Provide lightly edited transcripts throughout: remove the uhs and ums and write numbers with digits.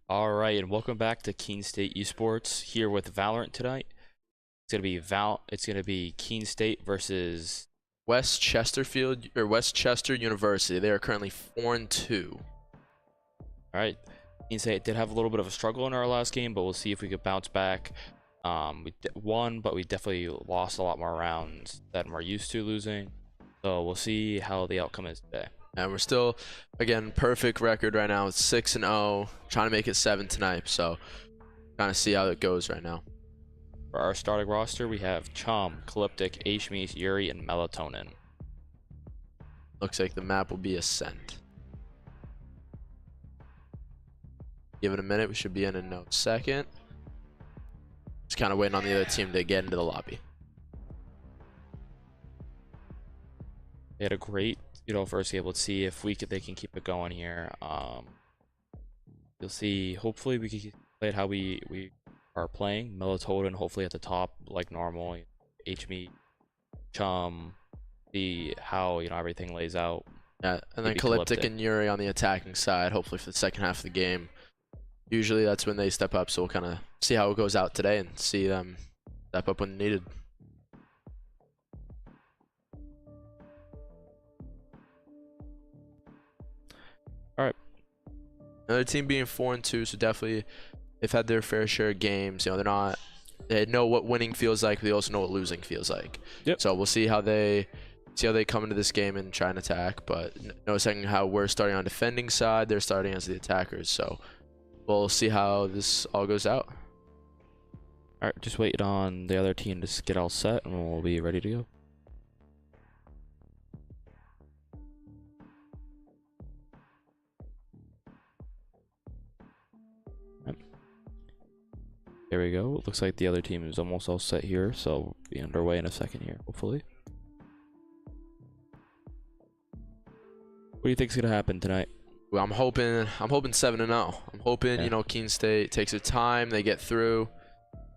All right, and welcome back to Keene State Esports here with Valorant tonight. It's gonna be Keene State versus. West Chesterfield or West Chester University. They are currently 4-2. All right, Keene State did have a little bit of a struggle in our last game, but we'll see if we could bounce back. We won, but we definitely lost a lot more rounds than we're used to losing. So we'll see how the outcome is today. And we're still, again, perfect record right now. It's 6-0. Trying to make it 7 tonight. So, kind of see how it goes right now. For our starting roster, we have Chum, Calyptic, Ashmis, Yuri, and Melatonin. Looks like the map will be Ascent. Give it a minute. We should be in no second. Just kind of waiting on the other team to get into the lobby. They had a great, first game. Let's see if they can keep it going here. You'll see. Hopefully, we can play it how we are playing. Melatonin, hopefully at the top like normal. HME, Chum, see how everything lays out. Yeah, and then Calyptic and Yuri on the attacking side. Hopefully for the second half of the game. Usually that's when they step up. So we'll kind of see how it goes out today and see them step up when needed. All right. Another team being 4-2, so definitely they've had their fair share of games. They know what winning feels like, but they also know what losing feels like. Yep. So we'll see how they come into this game and try and attack. But noticing how we're starting on defending side, they're starting as the attackers. So we'll see how this all goes out. All right, just waiting on the other team to get all set, and we'll be ready to go. There we go. It looks like the other team is almost all set here, so we'll be underway in a second here, hopefully. What do you think's gonna happen tonight? Well, I'm hoping 7-0. I'm hoping Keene State takes their time, they get through,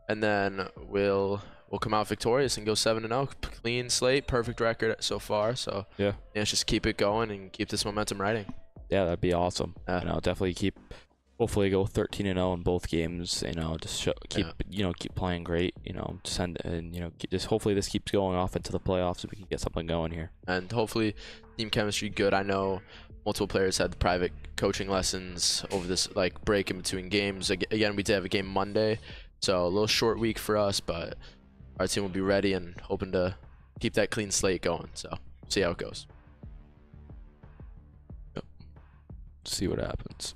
and then we'll come out victorious and go 7-0. Clean slate, perfect record so far. So yeah, let's just keep it going and keep this momentum riding. Yeah, that'd be awesome. Definitely hopefully go 13-0 in both games. Keep playing great. Just hopefully this keeps going off into the playoffs so we can get something going here. And hopefully team chemistry good. I know multiple players had private coaching lessons over this break in between games. Again, we did have a game Monday, so a little short week for us, but our team will be ready and hoping to keep that clean slate going. So see how it goes. Yep. See what happens.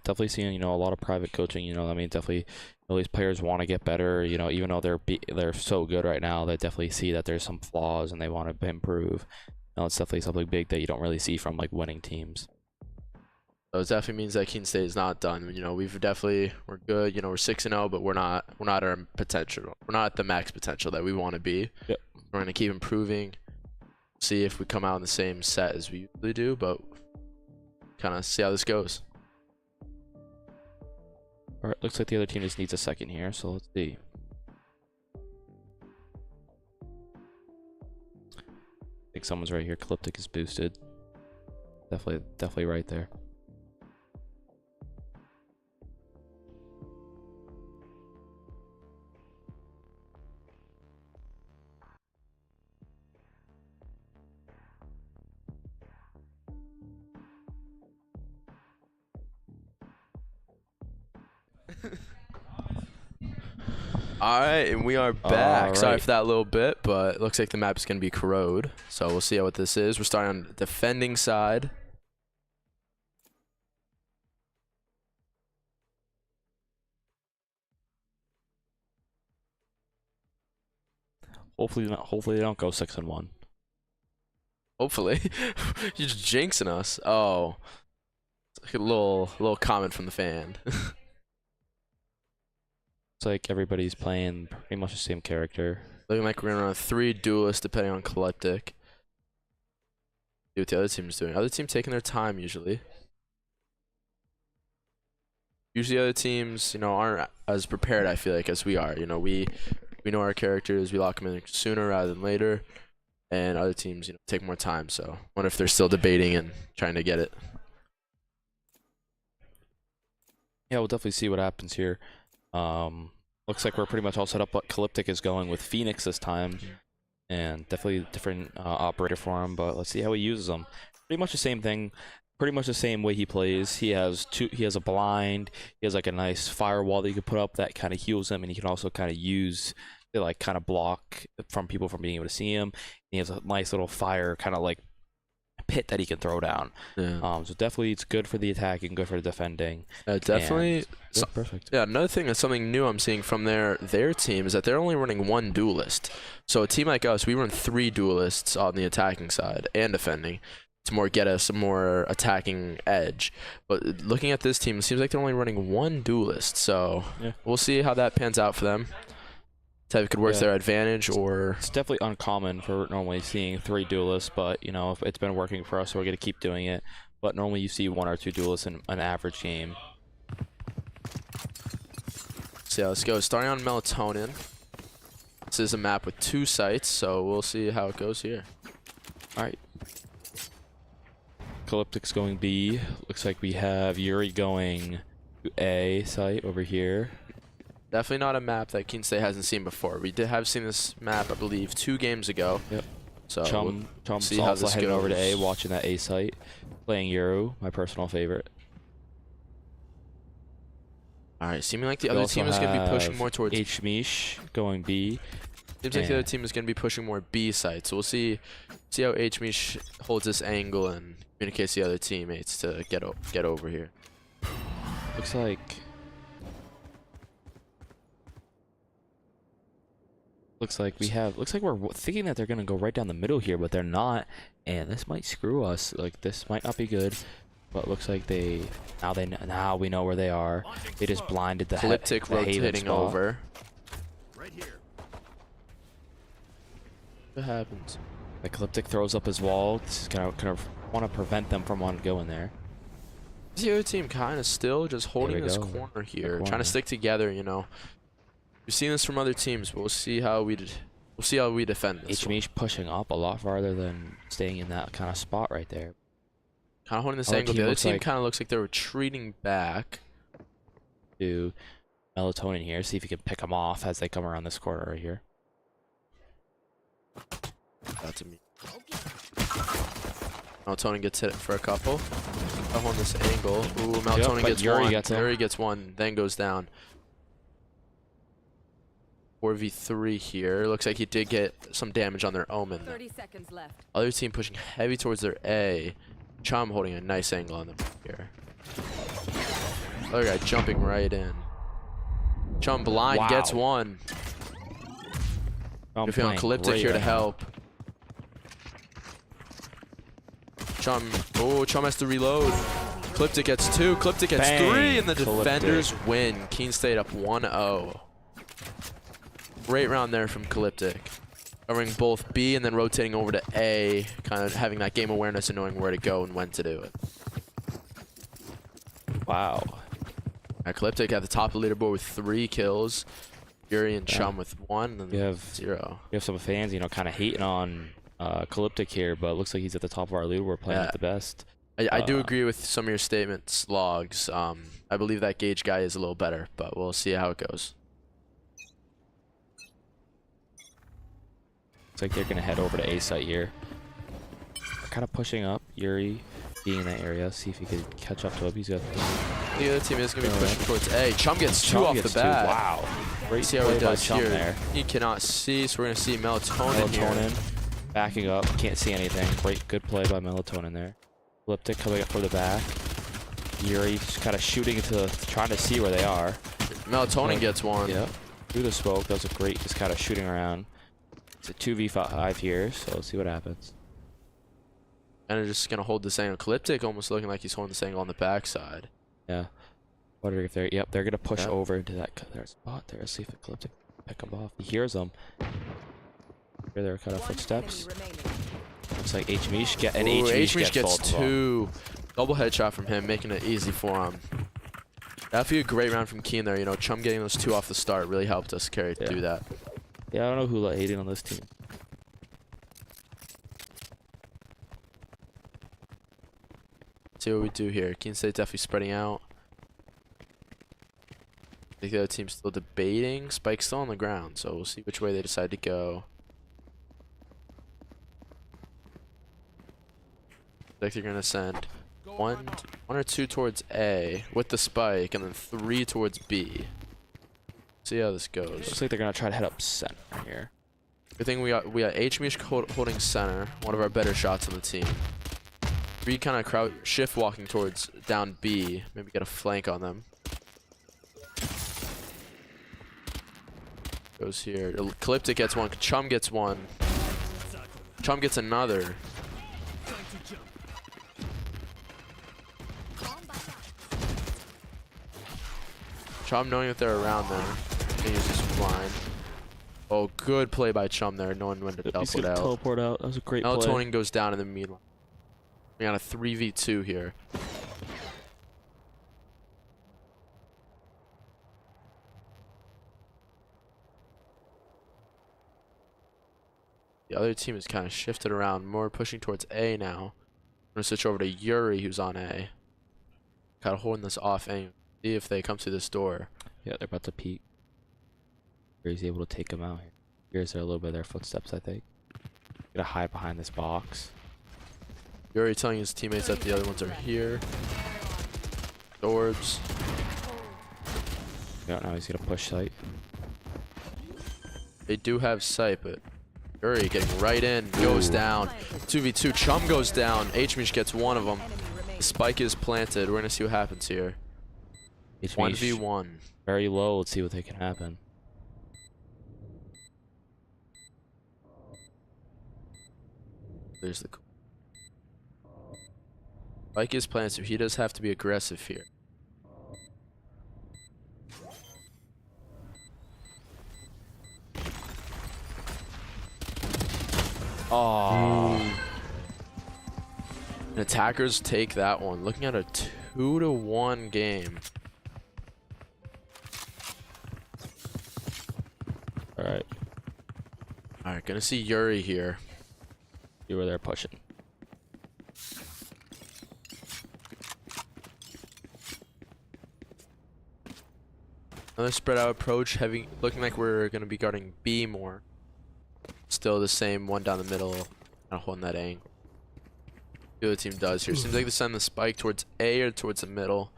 Definitely seeing a lot of private coaching. Definitely these players want to get better. Even though they're so good right now, they definitely see that there's some flaws and they want to improve. It's definitely something big that you don't really see from winning teams. So it definitely means that Keene State is not done. We're good. We're 6-0, but we're not at our potential. We're not at the max potential that we want to be. Yep. We're gonna keep improving. See if we come out in the same set as we usually do, but kind of see how this goes. All right, looks like the other team just needs a second here, so let's see. I think someone's right here. Calyptic is boosted. Definitely right there. All right, and we are back. All Sorry right. for that little bit, but it looks like the map is going to be Corrode. So we'll see what this is. We're starting on the defending side. Hopefully not. Hopefully they don't go 6-1. Hopefully. You're just jinxing us. Oh. It's like a little comment from the fan. It's like everybody's playing pretty much the same character. Looking like we're going to run 3 duelists depending on Calyptic. See what the other team's doing. Other team taking their time usually. Usually other teams, aren't as prepared, I feel like, as we are. We know our characters. We lock them in sooner rather than later. and other teams, take more time. So, wonder if they're still debating and trying to get it. Yeah, we'll definitely see what happens here. Looks like we're pretty much all set up. But Calyptic is going with Phoenix this time, and definitely a different operator for him. But let's see how he uses them. Pretty much the same thing. Pretty much the same way he plays. He has a blind. He has like a nice firewall that you can put up that kind of heals him, and he can also kind of use to like kind of block from people from being able to see him. And he has a nice little fire kind of like pit that he can throw down. Yeah. So definitely it's good for the attacking, good for the defending. Definitely. Yeah, perfect. Yeah, another thing that's something new I'm seeing from their team is that they're only running 1 duelist. So a team like us, we run 3 duelists on the attacking side and defending to get us a more attacking edge. But looking at this team, it seems like they're only running 1 duelist. So yeah, we'll see how that pans out for them. If it could work to their advantage, or it's definitely uncommon for normally seeing 3 duelists, but if it's been working for us, so we're gonna keep doing it. But normally you see 1 or 2 duelists in an average game. So yeah, let's go. Starting on Melatonin. This is a map with 2 sites, so we'll see how it goes here. All right. Calyptic's going B. Looks like we have Yuri going to A site over here. Definitely not a map that Keene State hasn't seen before. We have seen this map, I believe, 2 games ago. Yep. So Chum's also heading over to A, watching that A site, playing Euro, my personal favorite. All right, seeming like the other team is going to be pushing more towards H-Mish going B. Seems like the other team is going to be pushing more B side. So we'll see how H-Mish holds this angle and communicates the other teammates to get over here. Looks like we're thinking that they're gonna go right down the middle here, but they're not, and this might screw us. Like, this might not be good. But looks like now we know where they are. They just blinded the Calyptic rotating over. Right here. What happens? The Calyptic throws up his wall. This is kind of want to prevent them from wanting to go in there. The other team kind of still just holding this corner here, trying to stick together. We've seen this from other teams, but we'll see how we defend this. H-Mish pushing up a lot farther than staying in that kind of spot right there. Kind of holding this angle. The other team kind of looks like they're retreating back. To Melatonin here, see if he can pick them off as they come around this corner right here. That's me. Melatonin gets hit for a couple. I'm on this angle. Ooh, Melatonin gets one. Yuri gets one, then goes down. 4v3 here. Looks like he did get some damage on their Omen. 30 seconds left. Other team pushing heavy towards their A. Chum holding a nice angle on them here. Other guy jumping right in. Chum blind gets one. You're feeling Calyptic here to help. Chum has to reload. Calyptic gets 2. Calyptic gets 3, and the defenders win. Keene State up 1-0. Great round there from Calyptic. Covering both B and then rotating over to A, kind of having that game awareness and knowing where to go and when to do it. Wow. Calyptic at the top of the leaderboard with 3 kills. Yuri and Chum with 1 and 0. You have some fans, kind of hating on Calyptic here, but it looks like he's at the top of our leaderboard playing at the best. I do agree with some of your statements, Logs. I believe that Gage guy is a little better, but we'll see how it goes. Looks like they're going to head over to A site here. They're kind of pushing up. Yuri being in that area. See if he could catch up to him. He's got the other team is going to be pushing towards A. Chum gets 2 off the bat. Wow. Great see how he does Chum here. There. He cannot see, so we're going to see Melatonin here. Backing up. Can't see anything. Good play by Melatonin there. Calyptic coming up for the back. Yuri just kind of shooting trying to see where they are. Melatonin gets 1. Yep. Through the smoke. That was a great, just kind of shooting around. It's a 2v5 here, so let's see what happens. And they're just gonna hold this angle. Calyptic almost looking like he's holding this angle on the backside. Yeah. Wondering if they're gonna push over into that their spot there. Let's see if Calyptic pick them off. He hears them. Hear their kind of footsteps. Looks like H-Mish H-Mish gets 2. Double headshot from him, making it easy for him. That'd be a great round from Keene there. Chum getting those 2 off the start really helped us do that. Yeah, I don't know who let hating on this team. see what we do here. Keene State definitely spreading out. I think the other team's still debating. Spike's still on the ground, so we'll see which way they decide to go. I think they're gonna send one or two towards A with the spike, and then 3 towards B. See how this goes. Looks like they're gonna try to head up center here. Good thing we got H-Mish holding center, one of our better shots on the team. 3 kind of crowd shift walking towards down B. Maybe get a flank on them. Goes here. Calyptic gets one. Chum gets one. Chum gets another. Chum knowing that they're around there. He is just blind. Oh, good play by Chum there, knowing when to teleport out. Teleport out. That was a great play. Melatonin goes down in the meanwhile. We got a 3v2 here. The other team is kind of shifted around, more pushing towards A now. I'm gonna switch over to Yuri, who's on A. Kind of holding this off angle. See if they come to this door. Yeah, they're about to peek. He's able to take him out here. Here's a little bit of their footsteps, I think. Gonna hide behind this box. Yuri telling his teammates that the other ones are here. Orbs. We don't know he's gonna push site. They do have sight, but Yuri getting right in, goes down. 2v2, Chum goes down. H-Mish gets one of them. The spike is planted. We're gonna see what happens here. 1v1. Very low. Let's see what they can happen. There's the spike is planted, so he does have to be aggressive here. Oh. And attackers take that one. Looking at a 2-1 game. Alright. Alright, gonna see Yuri here. See where they're pushing. Another spread out approach, looking like we're gonna be guarding B more. Still the same, one down the middle, kind of holding that angle. The other team does here. Seems like they send the spike towards A or towards the middle.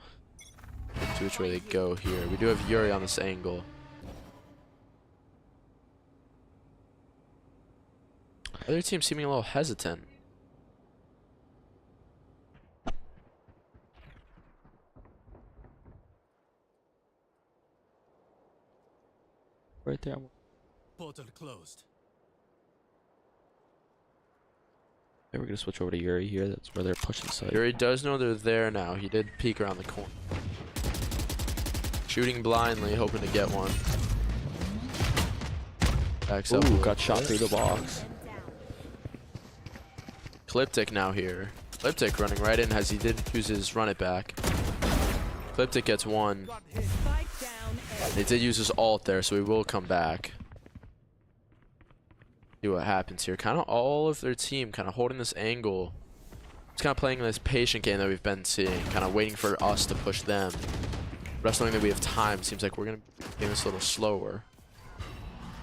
See which way they go here. We do have Yuri on this angle. Other team seeming a little hesitant. Right there. Portal closed. Okay, we're gonna switch over to Yuri here. That's where they're pushing site. Yuri does know they're there now. He did peek around the corner. Shooting blindly, hoping to get one. Backs up. Ooh, got shot through the box. Calyptic now here. Calyptic running right in as he did use his run it back. Calyptic gets one. They did use his ult there, so he will come back. See what happens here. Kind of all of their team kind of holding this angle. It's kind of playing this patient game that we've been seeing. Kind of waiting for us to push them. Wrestling that we have time. Seems like we're going to be this a little slower.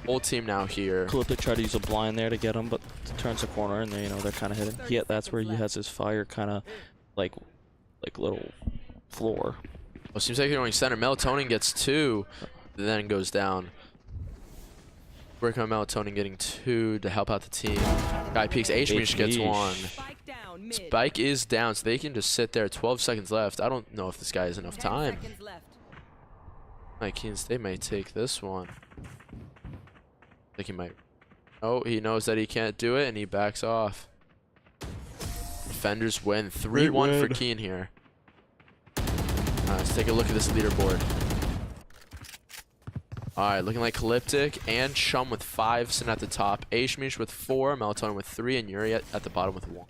Whole team now here. Calyptic tried to use a blind there to get him, but turns the corner and they're kind of hidden. Yeah, that's where he has his fire kind of like little floor. Well, seems like they're going center. Melatonin gets 2, then goes down. Working on Melatonin getting 2 to help out the team. Guy peeks. H-Mish gets 1. Spike is down, so they can just sit there. 12 seconds left. I don't know if this guy has enough time. Like Keene State might take this one. I think he might. Oh, he knows that he can't do it, and he backs off. Defenders win. 3-1 for Keene here. Let's take a look at this leaderboard. Alright, looking like Calyptic and Chum with 5 sitting at the top. H-Mish with 4, Melatonin with 3, and Yuri at the bottom with 1.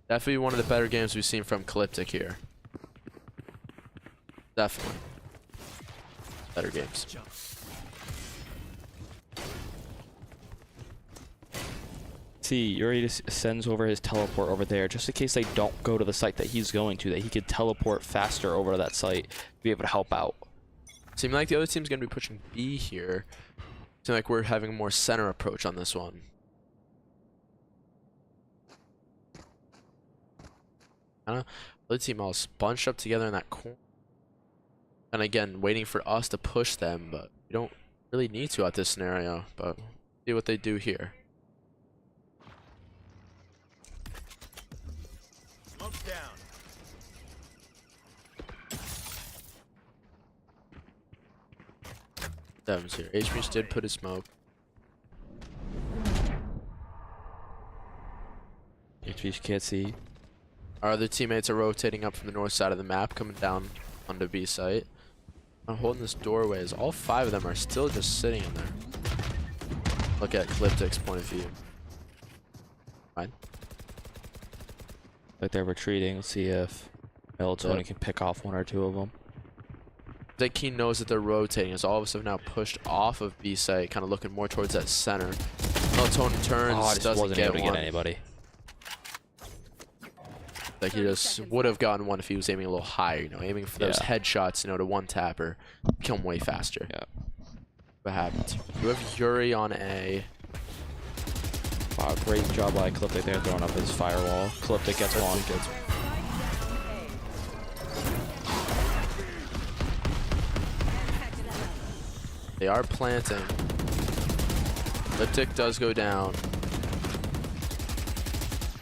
Definitely one of the better games we've seen from Calyptic here. Definitely. Better games. see Yuri just sends over his teleport over there just in case they don't go to the site that he's going to, that he could teleport faster over to that site to be able to help out. Seems like the other team's gonna be pushing B here. Seems like we're having a more center approach on this one. The other team all bunched up together in that corner. And again, waiting for us to push them, but we don't really need to at this scenario. But see what they do here. Smoke's down. Devon's here. HMH did put his smoke. HV can't see. Our other teammates are rotating up from the north side of the map, coming down onto B site. I'm holding this doorway as all 5 of them are still just sitting in there. Look at Cliptic's point of view. Fine. Like they're retreating. Let's see if Melatonin Yep. can pick off 1 or 2 of them. That Keene knows that they're rotating as all of us have now pushed off of B site, kind of looking more towards that center. Melatonin turns, Oh, I just doesn't wasn't get able to one. get anybody. Like he just would have gotten one if he was aiming a little higher, you know, aiming for those Yeah. headshots, you know, to one tapper, kill him way faster. Yeah. What happened? We have Yuri on A. Wow, great job by Cliptic there throwing up his firewall. Cliptic gets one. They are planting. Liptic does go down.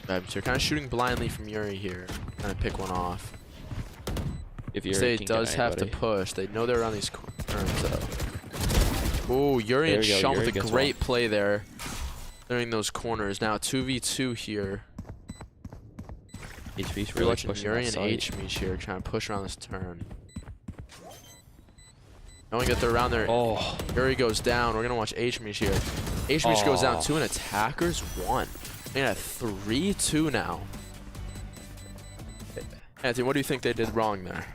So you're kind of shooting blindly from Yuri here. Trying to pick one off. If Yuri State can does get have to anybody. push. They know they're on these corners though. Ooh, Yuri There and we go, Shum Yuri with a gets great one. play there. During those corners. Now 2v2 here. HV's We're really watching pushing Yuri that and site. HMH here trying to push around this turn. Knowing that they're around there. Oh, Yuri goes down. We're gonna watch HMH here. HMH goes down Oh. 2 and attackers 1. And at 3-2 now. Anthony, what do you think they did wrong there?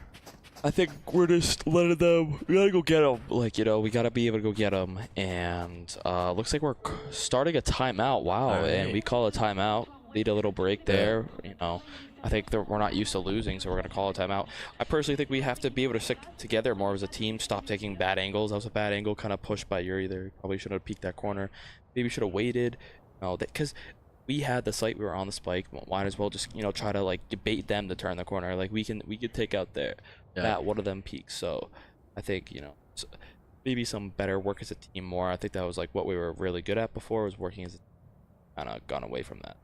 I think we're just letting them. We gotta go get them. Like, you know, we gotta be able to go get them. And looks like we're starting a timeout. Wow, All and right. we call a timeout. Need a little break there. You know, I think we're not used to losing, so we're gonna call a timeout. I personally think we have to be able to stick together more as a team. Stop taking bad angles. That was a bad angle, kind of pushed by Yuri there. Probably should have peeked that corner. Maybe should have waited. No, because we had the site. We were on the spike. Might as well just, you know, try to like debate them to turn the corner. Like we could take out there. That one of them peaks. So I think, you know, maybe some better work as a team more. I think that was like what we were really good at before, was working as a team. Kind of gone away from that.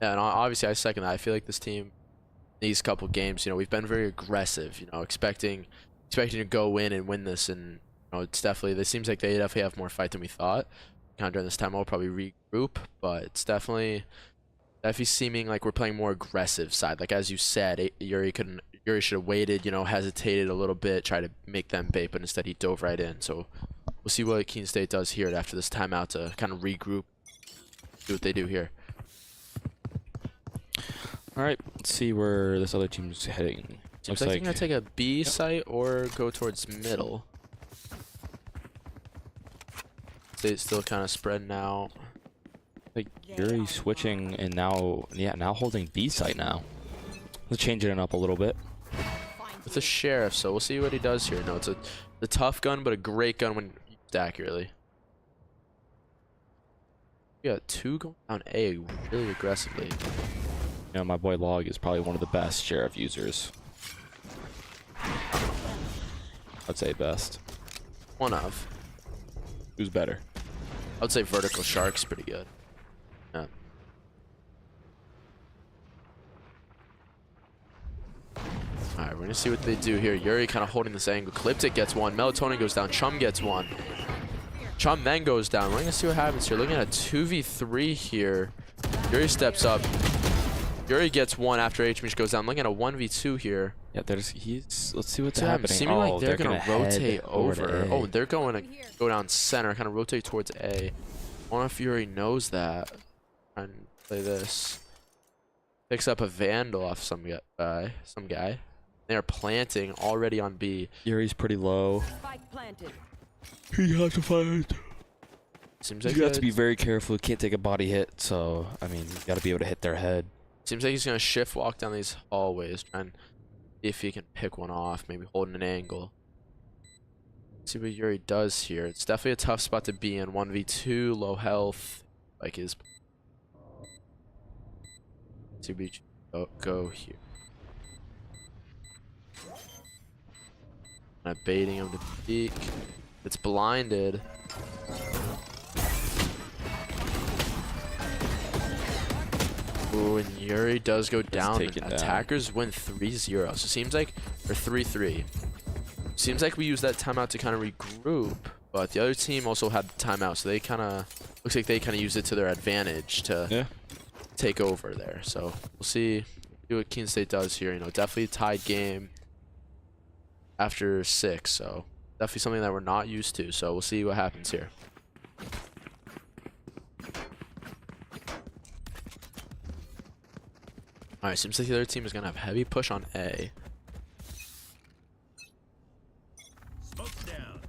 Yeah, and obviously I second that. I feel like this team, these couple games, you know, we've been very aggressive. You know, expecting to go in and win this, and you know, it's definitely. It seems like they definitely have more fight than we thought. Kind of during this time, we'll probably regroup, but it's definitely seeming like we're playing more aggressive side. Like as you said, Yuri should have waited. You know, hesitated a little bit, try to make them bait, but instead he dove right in. So we'll see what Keene State does here after this timeout to kind of regroup, do what they do here. All right, let's see where this other team's heading. Seems Looks like like they're gonna take a B site or go towards middle. State's still kind of spreading out. like Yuri switching and now holding B site now. Let's change it up a little bit. With the sheriff, so we'll see what he does here. No, it's a tough gun, but a great gun when used accurately. We got 2 going down A really aggressively. You know, my boy Log is probably one of the best sheriff users. I'd say best. One of. Who's better? I would say vertical shark's pretty good. Yeah. Alright, we're gonna see what they do here. Yuri kind of holding this angle. Cliptic gets one. Melatonin goes down. Chum gets one. Chum then goes down. We're gonna see what happens here. Looking at a 2v3 here. Yuri steps up. Yuri gets one after HMH goes down. Looking at a 1v2 here. Yeah, let's see what's Damn, happening. seeming like they're gonna head rotate over. to A. Oh, they're going to go down center, kind of rotate towards A. I don't know if Yuri knows that. Trying to play this. Picks up a vandal off some guy. They're planting already on B. Yuri's pretty low. Spike planted. He has to find. Seems You like got to be very careful. Can't take a body hit. So I mean, you got to be able to hit their head. seems like he's gonna shift walk down these hallways, trying to see if he can pick one off, maybe holding an angle. See what Yuri does here. It's definitely a tough spot to be in. 1v2, low health, like his. See what we go here. Kind of baiting him to peek. It's blinded. Ooh, and Yuri does go down. Attackers win 3-0. So it seems like, or 3-3. Seems like we used that timeout to kind of regroup, but the other team also had the timeout, so they kind of looks like they kind of used it to their advantage to take over there. So we'll see what Keene State does here. You know, definitely a tied game after 6, so definitely something that we're not used to. So we'll see what happens here. All right, seems like the other team is gonna have heavy push on A. Smoke's down.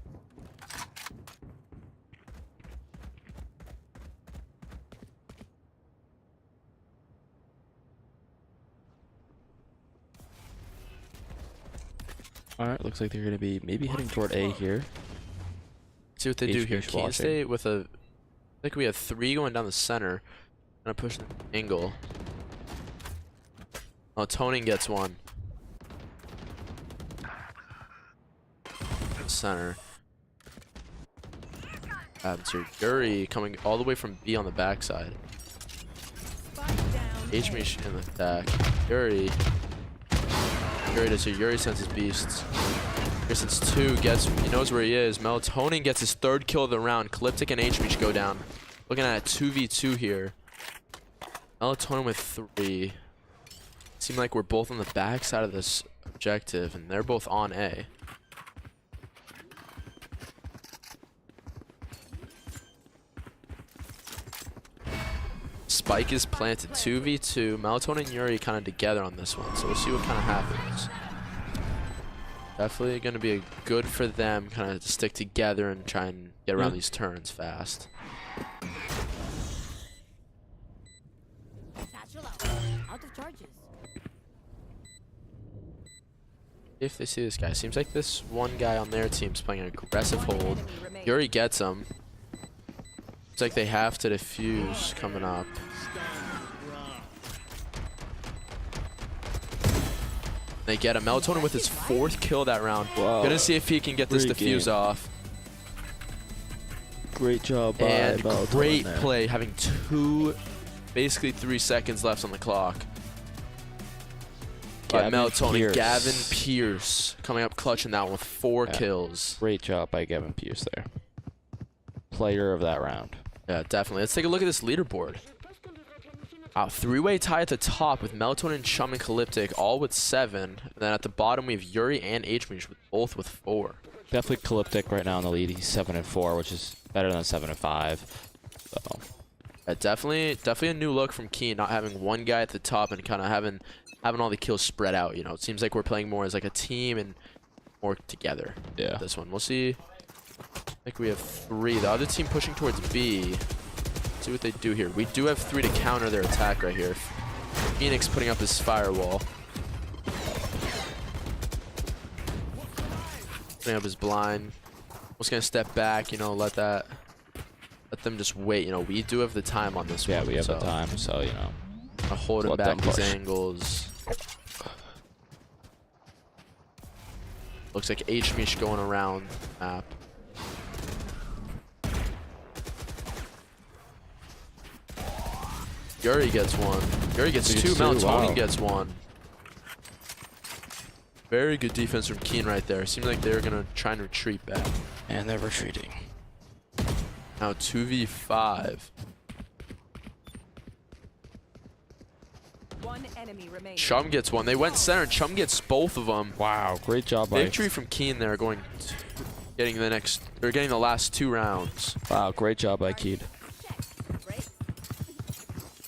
All right, looks like they're gonna be maybe heading toward A here. See what they do here. HB's Keene watching. State with a, I think we have 3 going down the center. Gonna push the angle. Oh, Toning gets one. Center. So Yuri coming all the way from B on the backside. HMesh in the attack. Yuri does it. Yuri sends his beasts. Yuri sends 2, he knows where he is. Melatonin gets his 3rd kill of the round. Calyptic and HMesh go down. Looking at a 2v2 here. Melatonin with 3. Seem like we're both on the back side of this objective, and they're both on A. Spike is planted 2v2. Melatonin and Yuri kind of together on this one, so we'll see what kind of happens. Definitely going to be good for them kind of to stick together and try and get around these turns fast. Out of charges. If they see this guy, seems like this one guy on their team's playing an aggressive hold. Yuri gets him. It's like they have to defuse coming up. They get him. Melatonin with his 4th kill that round. Wow. Gonna see if he can get this Great defuse game. off. Great job by And Melatonin great there. play, having basically 3 seconds left on the clock. By Melatonin, Gavin Pierce coming up clutch in that one with 4 kills. Great job by Gavin Pierce there. Player of that round. Yeah, definitely. Let's take a look at this leaderboard. 3-way tie at the top with Melatonin, Chum, and Calyptic, all with 7. And then at the bottom, we have Yuri and HMesh, both with 4. Definitely Calyptic right now in the lead. He's 7-4, which is better than 7-5. So. Yeah, definitely a new look from Keene, not having one guy at the top and kind of having all the kills spread out. You know, it seems like we're playing more as like a team and more together. Yeah. This one, we'll see. I think we have 3. The other team pushing towards B. See what they do here. We do have 3 to counter their attack right here. Phoenix putting up his firewall. Putting up his blind. Just gonna step back, you know, let them just wait. You know, we do have the time on this one. Yeah, we have the time, so, you know. I'll hold him let back them these push. angles. Looks like HMesh going around map. Yuri gets one. Yuri gets 2. Melatonin gets 1. Very good defense from Keene right there. Seems like they're going to try and retreat back. And they're retreating. Now 2v5. One enemy remaining. Chum gets 1. They went center and Chum gets both of them. Wow, great job by... Victory from Keene there, getting the last 2 rounds. Wow, great job by Keene. Right?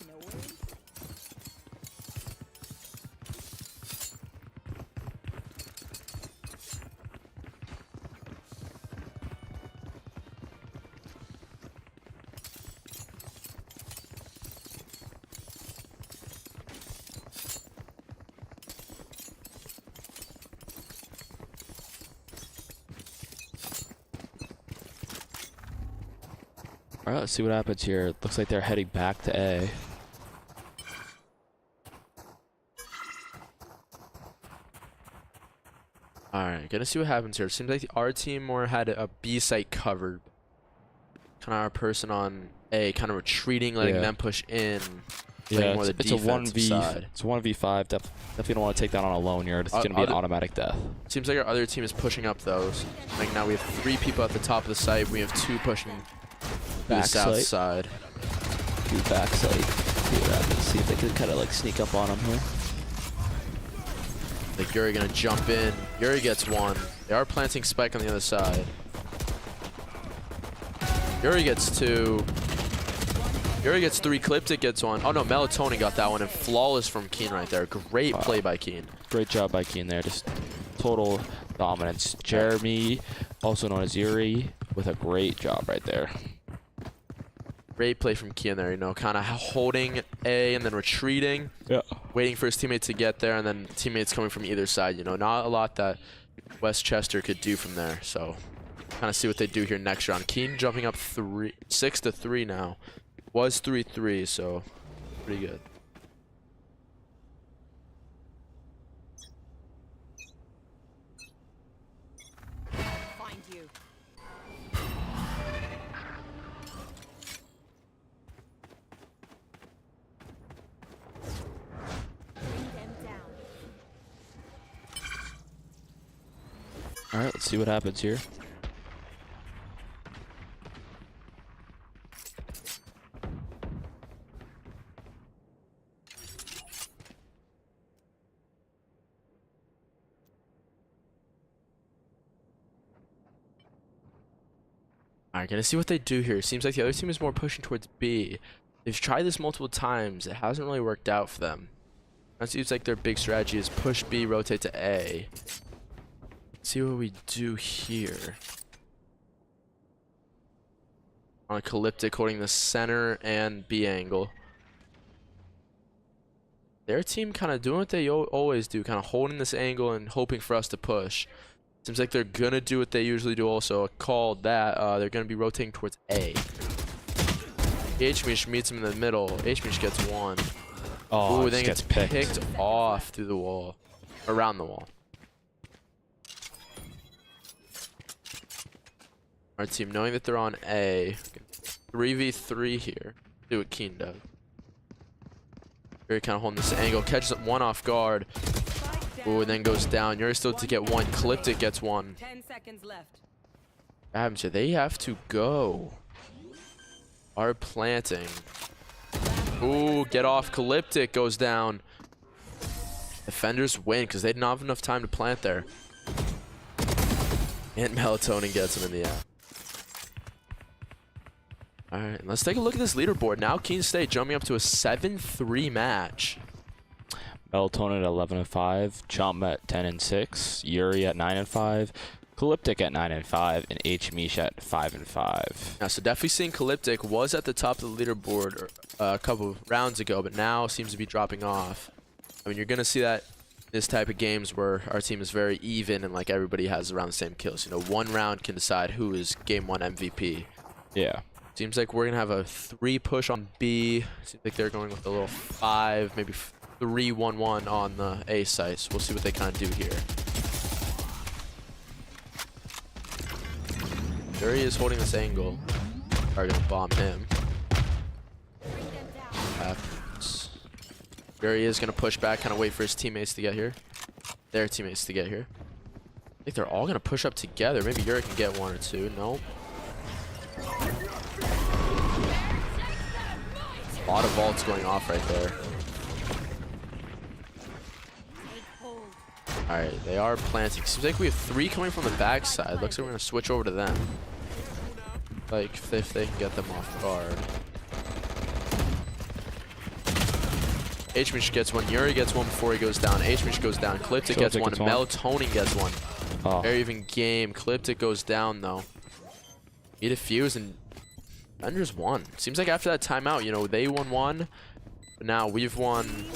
No worries. All right, let's see what happens here. Looks like they're heading back to A. Alright, gonna see what happens here. It seems like our team more had a B site covered. Kind of our person on A, kind of retreating, letting them push in. Yeah, more it's the a 1v. side. It's a 1v5. Definitely don't want to take that on alone here. It's gonna be an automatic death. Seems like our other team is pushing up those. Like now we have 3 people at the top of the site. We have 2 pushing to the south side. Do back site. See what happens. See if they can kind of like sneak up on them here. Like Yuri gonna jump in. Yuri gets 1. They are planting spike on the other side. Yuri gets 2. Yuri gets 3. Cliptic gets 1. Oh no, Melatonin got that one, and flawless from Keene right there. Great play by Keene. Great job by Keene there. Just total dominance. Jeremy, also known as Yuri, with a great job right there. Great play from Keene there, you know, kind of holding A and then retreating. Yeah. Waiting for his teammate to get there, and then teammates coming from either side. You know, not a lot that Westchester could do from there. So, kind of see what they do here next round. Keene jumping up 6-3 now. Was 3-3, so pretty good. Find you. Bring them down. All right, let's see what happens here. Alright, gonna see what they do here. Seems like the other team is more pushing towards B. They've tried this multiple times. It hasn't really worked out for them. That seems like their big strategy is push B, rotate to A. Let's see what we do here. On Calyptic holding the center and B angle. Their team kind of doing what they always do, kind of holding this angle and hoping for us to push. Seems like they're gonna do what they usually do also. A call that they're gonna be rotating towards A. H-Mish meets him in the middle. H-Mish gets 1. Oh, ooh, then gets picked off through the wall. Around the wall. Our team knowing that they're on A. 3v3 here. Do what Keene does. Very kind of holding this angle. Catches 1 off guard. Ooh, and then goes down. You're still to get 1. Calyptic gets 1. 10 seconds left. What happens here? They have to go. Are planting. Ooh, get off. Calyptic goes down. Defenders win because they didn't have enough time to plant there. And Melatonin gets him in the end. Alright, let's take a look at this leaderboard. Now Keene State jumping up to a 7-3 match. Melatonin at 11-5, Chum at 10-6, Yuri at 9-5, Calyptic at 9-5, and H-Mish at 5-5. Now, so definitely seeing Calyptic was at the top of the leaderboard a couple rounds ago, but now seems to be dropping off. I mean, you're going to see that this type of games where our team is very even and like everybody has around the same kills. You know, 1 round can decide who is game 1 MVP. Yeah. Seems like we're going to have a 3 push on B. Seems like they're going with a little 5, maybe 3-1-1 on the A site. So we'll see what they kind of do here. There he is holding this angle. Are going to bomb him. Happens. There he is going to push back, kind of wait for his teammates to get here. Their teammates to get here. I think they're all going to push up together. Maybe Yuri can get 1 or 2. Nope. A lot of vaults going off right there. Alright, they are planting. Seems like we have 3 coming from the backside. Looks like we're going to switch over to them. Like, if they can get them off guard. H-Mish gets 1. Yuri gets 1 before he goes down. H-Mish goes down. Calyptic gets 1. Melatonin gets 1. Oh. Very even game. Calyptic goes down, though. He defused and Defenders won. Seems like after that timeout, you know, they won 1. But now we've won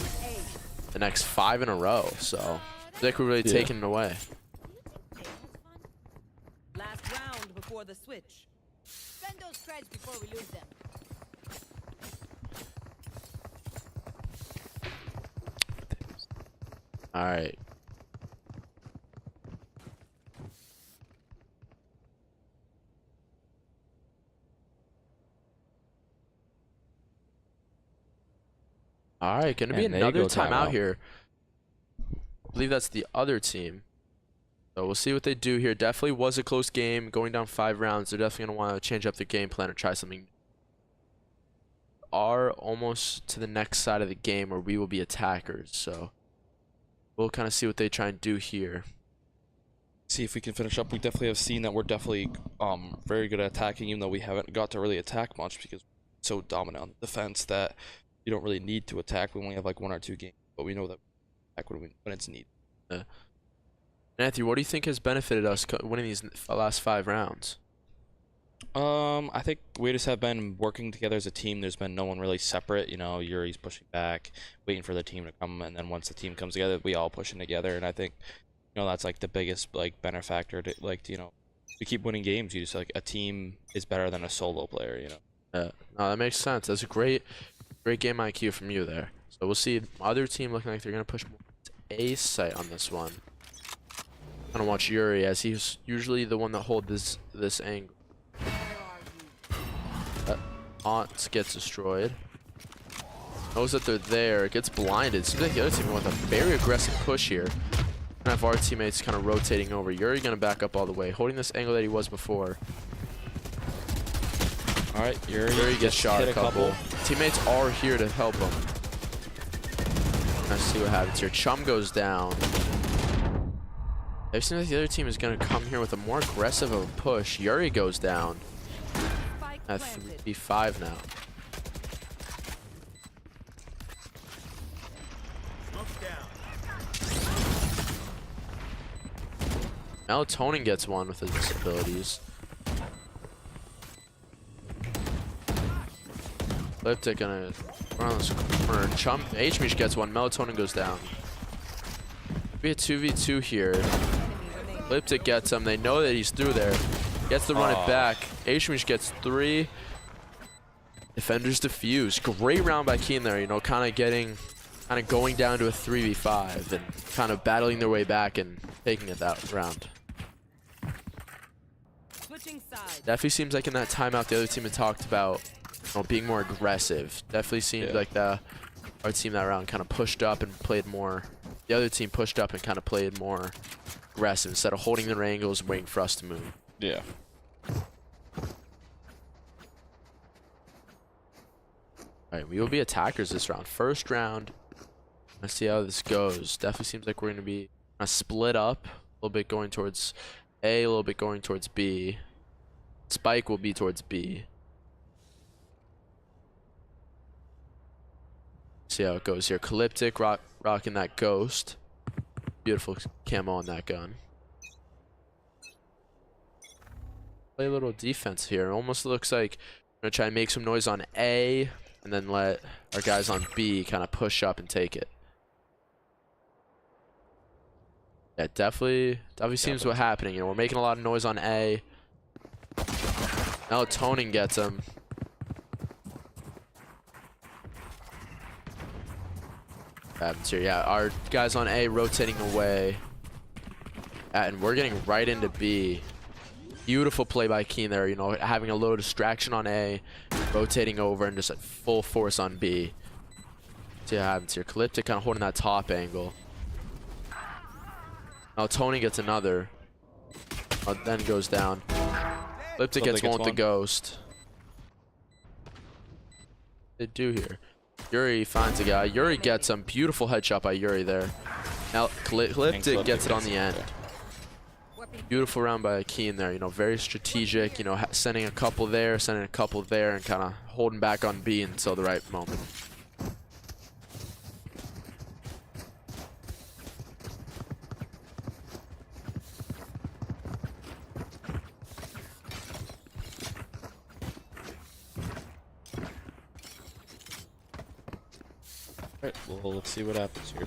the next 5 in a row. So, I think we're really taking it away. Last round before the switch. Defend those treads before we lose them. All right. All right, gonna be And they another go timeout timeout. here. I believe that's the other team. So we'll see what they do here. Definitely was a close game, going down 5 rounds. They're definitely gonna want to change up their game plan or try something. Are almost to the next side of the game where we will be attackers. So we'll kind of see what they try and do here. See if we can finish up. We definitely have seen that we're definitely very good at attacking, even though we haven't got to really attack much because we're so dominant on the defense that you don't really need to attack. We only have like 1 or 2 games, but we know that we attack when it's needed. Matthew, what do you think has benefited us winning these last 5 rounds? I think we just have been working together as a team. There's been no one really separate. You know, Yuri's pushing back, waiting for the team to come, and then once the team comes together, we all pushing together. And I think, you know, that's like the biggest like benefactor to like, you know, to keep winning games. You just like a team is better than a solo player. You know. Yeah, no, that makes sense. That's a great game IQ from you there. So we'll see. Other team looking like they're gonna push more A site on this one. I'm gonna watch Yuri as he's usually the one that holds this angle. Aunt gets destroyed. Knows that they're there. Gets blinded. Seems like the other team went with a very aggressive push here. Gonna have our teammates kind of rotating over. Yuri gonna back up all the way, holding this angle that he was before. All right, Yuri gets shot hit a couple. Teammates are here to help him. Let's see what happens here. Chum goes down. It seems like the other team is going to come here with a more aggressive of a push. Yuri goes down. At 3v5 now. Melatonin gets one with his abilities. Liptic gonna run on this corner. Chum H-Mish gets one. Melatonin goes down. Be a 2v2 here. Liptic gets him. They know that he's through there. Gets to run it back. H-Mish gets 3. Defenders defuse. Great round by Keene there. You know, kind of going down to a 3v5 and kind of battling their way back and taking it that round. Definitely seems like in that timeout the other team had talked about, you know, being more aggressive. Definitely seemed like our team that round kind of pushed up and played more. The other team pushed up and kind of played more aggressive instead of holding their angles and waiting for us to move. Yeah. Alright, we will be attackers this round. First round. Let's see how this goes. Definitely seems like we're going to be split up. A little bit going towards A, a little bit going towards B. Spike will be towards B. See how it goes here. Calyptic rocking that ghost. Beautiful camo on that gun. Play a little defense here. Almost looks like we're going to try and make some noise on A and then let our guys on B kind of push up and take it. Yeah, definitely seems what's happening. You know, we're making a lot of noise on A. Melatonin gets him. Happens here. Yeah, our guys on A rotating away. And we're getting right into B. Beautiful play by Keene there, you know, having a little distraction on A, rotating over and just at full force on B. See what happens here. Calyptic kind of holding that top angle. Now Tony gets another. Then goes down. Calyptic gets one with the ghost. They do here. Yuri finds a guy. Yuri gets him. Beautiful headshot by Yuri there. Now Calyptic gets it on the end. Beautiful round by Keene there, you know, very strategic, you know, sending a couple there, sending a couple there, and kind of holding back on B until the right moment. Alright, well, let's see what happens here.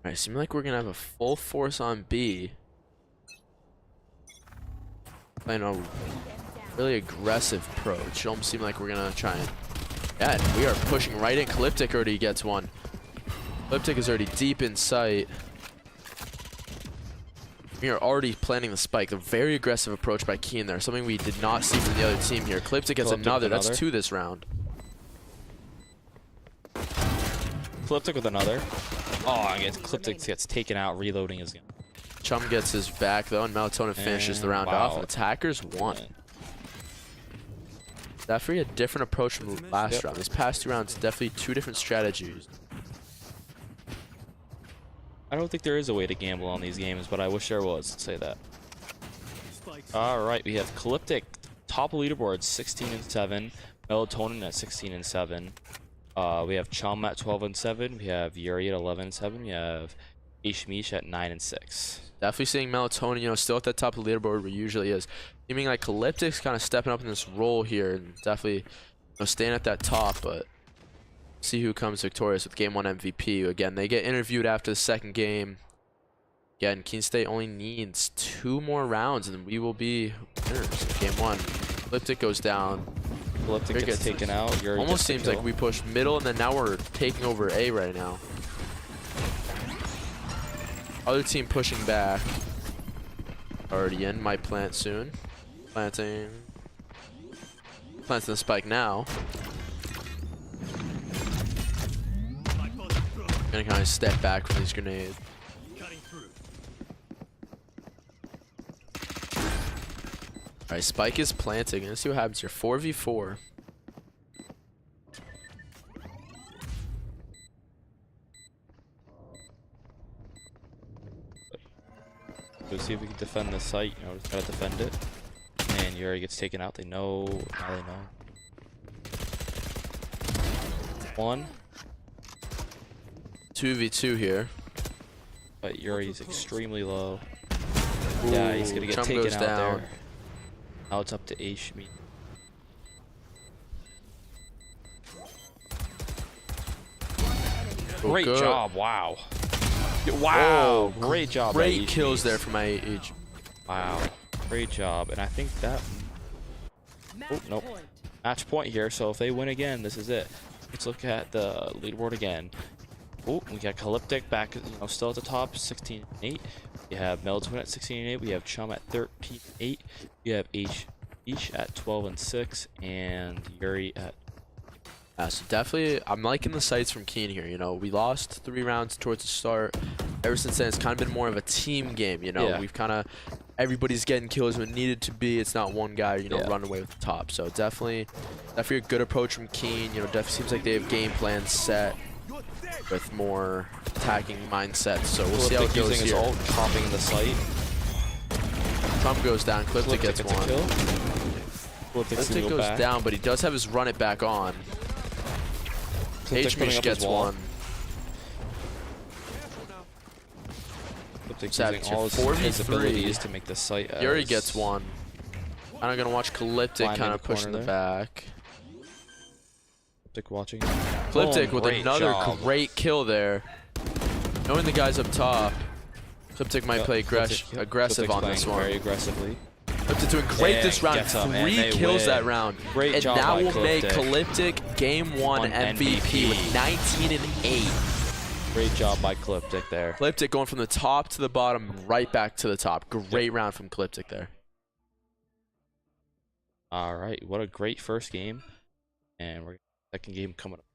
Alright, seems like we're gonna have a full force on B. playing a really aggressive approach. It almost seemed like we're gonna try and, yeah, and we are pushing right in. Calyptic already gets one. Calyptic is already deep in sight. We are already planning the spike. A very aggressive approach by Keene there. Something we did not see from the other team here. Calyptic gets another. That's 2 this round. Calyptic with another. Oh, I guess Calyptic gets taken out, reloading his gun. Chum gets his back though, and Melatonin finishes the round off, and Attackers won. Definitely a different approach from last round. These past 2 rounds, definitely 2 different strategies. I don't think there is a way to gamble on these games, but I wish there was. Let's say that. All right, we have Calyptic, top of leaderboard, 16-7. Melatonin at 16-7. We have Chum at 12-7. We have Yuri at 11-7. We have Ishmish at 9-6. Definitely seeing Melatonin, you know, still at that top of the leaderboard where he usually is. Seeming like Calyptic's kind of stepping up in this role here and definitely, you know, staying at that top, but see who comes victorious with Game 1 MVP. Again, they get interviewed after the second game. Again, Keene State only needs 2 more rounds and we will be winners of Game 1. Calyptic goes down. Calyptic gets taken out. Yuri Almost seems like we pushed middle and then now we're taking over A right now. Other team pushing back. Already in. Might plant soon. Planting. Planting the spike now. Gonna kind of step back from these grenades. Alright, spike is planting. Let's see what happens here. 4v4. Let's see if we can defend the site. You know, just gotta defend it. And Yuri gets taken out. They know. Now they know. 1. 2v2 here. But Yuri's extremely low. Yeah, he's gonna get Chum taken goes out down. there. Now it's up to Ashmi. Great Good. job! Wow. Wow! Oh, great job. by Great Ashmi. kills there from my age. Wow. Great job. And I think that. Oh, nope. Match point here. So if they win again, this is it. Let's look at the leaderboard again. Oh, we got Calyptic back, you know, still at the top, 16-8. We have Melatonin at 16-8. We have Chum at 13-8. We have H at 12-6, and Yuri at. So definitely, I'm liking the sights from Keene here. You know, we lost 3 rounds towards the start. Ever since then, it's kind of been more of a team game. You know, Yeah. we've kind of everybody's getting kills when it needed to be. It's not one guy, you know, Yeah. running away with the top. So definitely a good approach from Keene. You know, definitely seems like they have game plans set with more attacking mindsets. So we'll see how it goes using his here. ult, chopping the site. Trump goes down. Calyptic gets a one. kill. Calyptic goes down, but he does have his run it back on. H-Mish gets one. Using all his 4v3 abilities to make the site. Yuri gets one. I'm gonna watch Calyptic Climbing kind of the push in corner the there. back. Calyptic watching. Calyptic Boom, with great another job. great kill there. Knowing the guys up top, Calyptic might play aggressive Calyptic's on this playing one. very aggressly. Calyptic doing great And this round. gets 'em, and 3 they kills win. that round. Great and job that by will make Calyptic. Calyptic Game 1 MVP with 19-8. Great job by Calyptic there. Calyptic going from the top to the bottom, right back to the top. Great round from Calyptic there. All right, what a great first game, and we're second game coming up.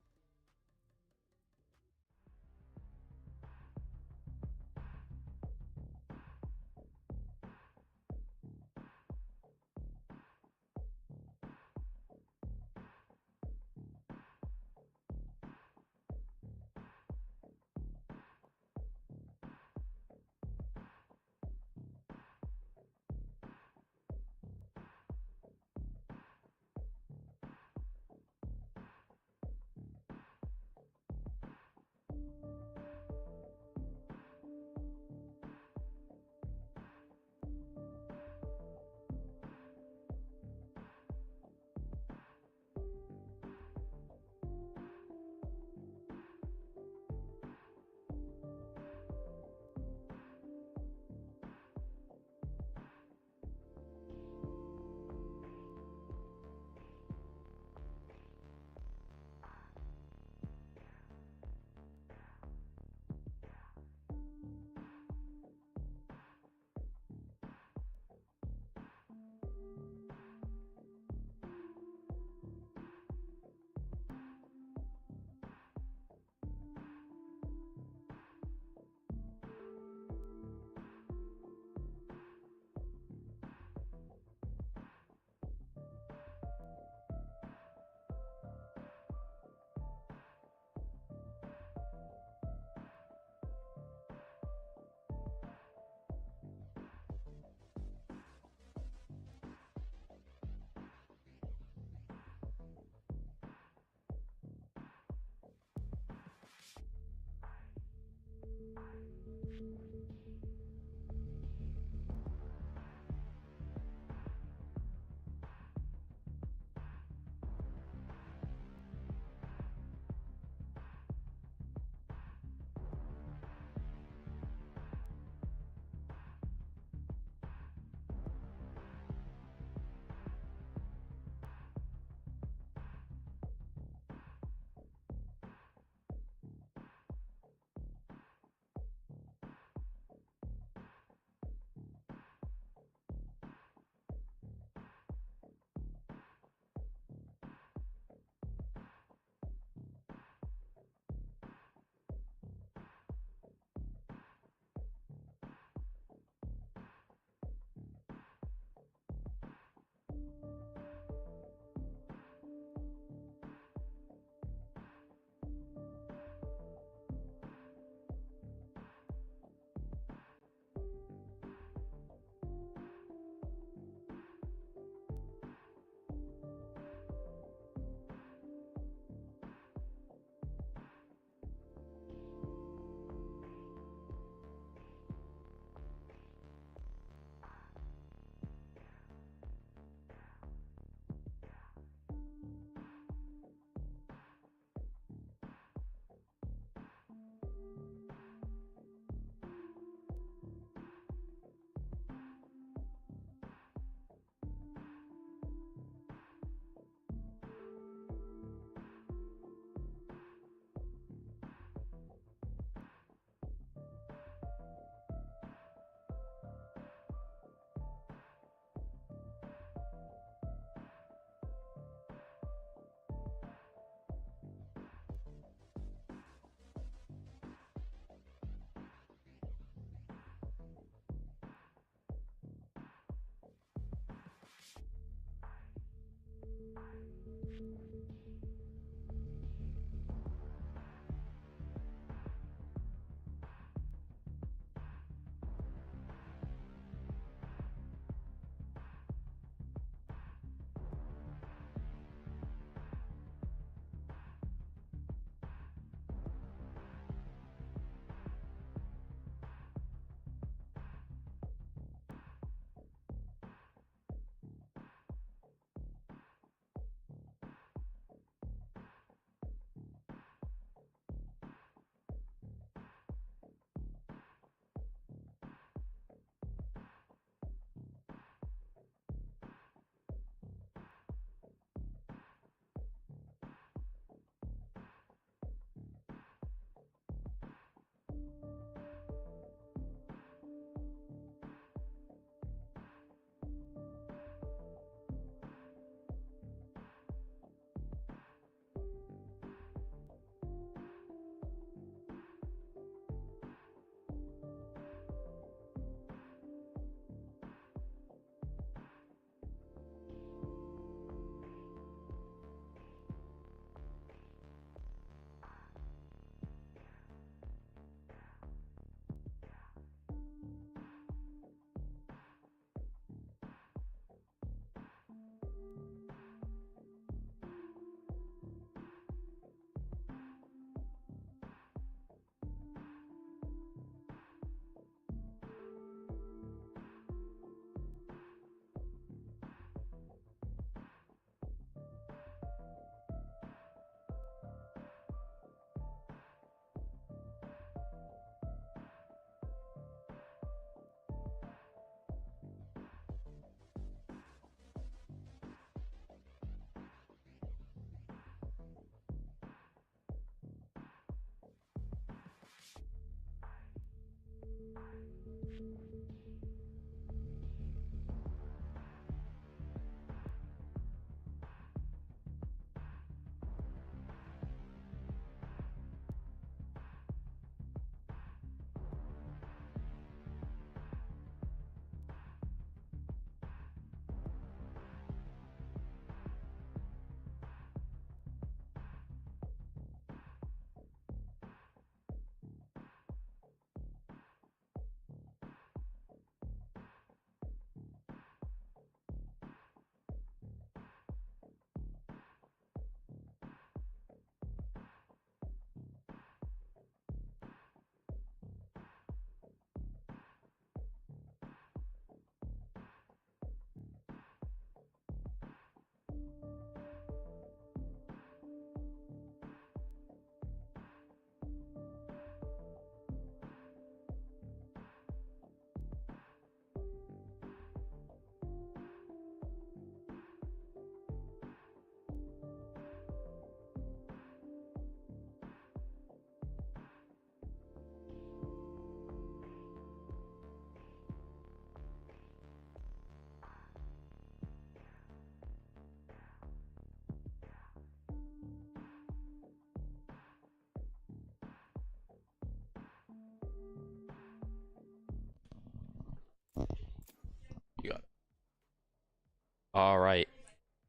All right,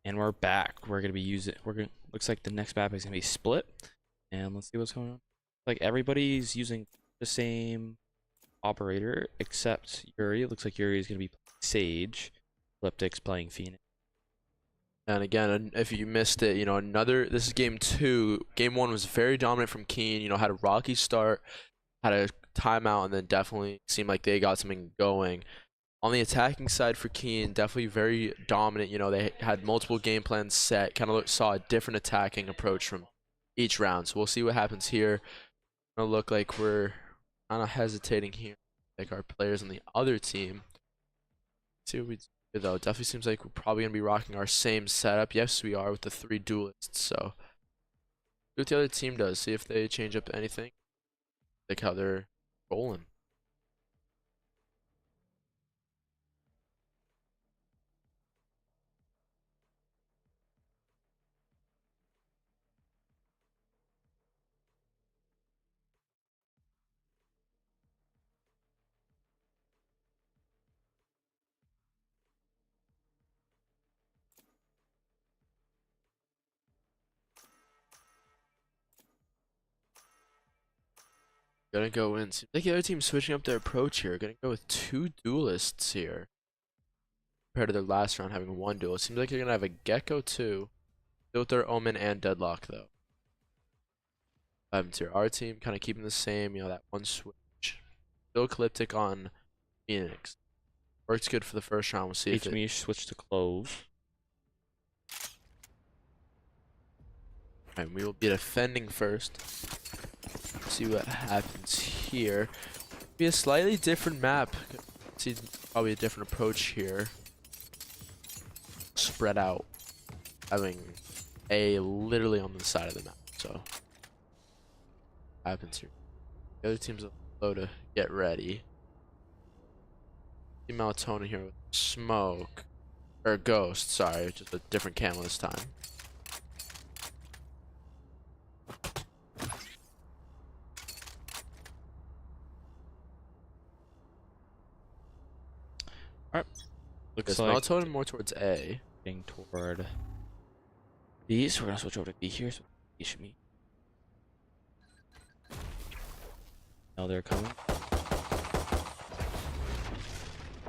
and we're back. We're gonna be using. Looks like the next map is gonna be split, and let's see what's going on. Like everybody's using the same operator except Yuri. It looks like Yuri is gonna be playing Sage. Elliptic's playing Phoenix. And again, if you missed it, you know, this is game 2. Game 1 was very dominant from Keene, you know, had a rocky start, had a timeout, and then definitely seemed like they got something going. On the attacking side for Keene, definitely very dominant. You know, they had multiple game plans set, kind of saw a different attacking approach from each round. So we'll see what happens here. Gonna look like we're kind of hesitating here, like our players on the other team. See what we do though. Definitely seems like we're probably gonna be rocking our same setup. Yes, we are with the 3 duelists. So see what the other team does. See if they change up anything. Like how they're rolling. Gonna go in. Seems like the other team's switching up their approach here. Gonna go with 2 duelists here. Compared to their last round having 1 duel. It seems like they're gonna have a Gecko too. Still with their Omen and Deadlock though. To our team kind of keeping the same, you know, that 1 switch. Still Ecliptic on Phoenix. Works good for the first round. We'll see if HME switch to Clove. and we will be defending first. See what happens here. Be a slightly different map. See, probably a different approach here. Spread out, having A literally on the side of the map. So, what happens here? The other team's low to get ready. See Melatonin here with smoke, or ghost. Sorry, just a different camo this time. Looks This like Melatonin more towards A. getting toward B, so we're gonna switch over to B here. So HME. Now they're coming.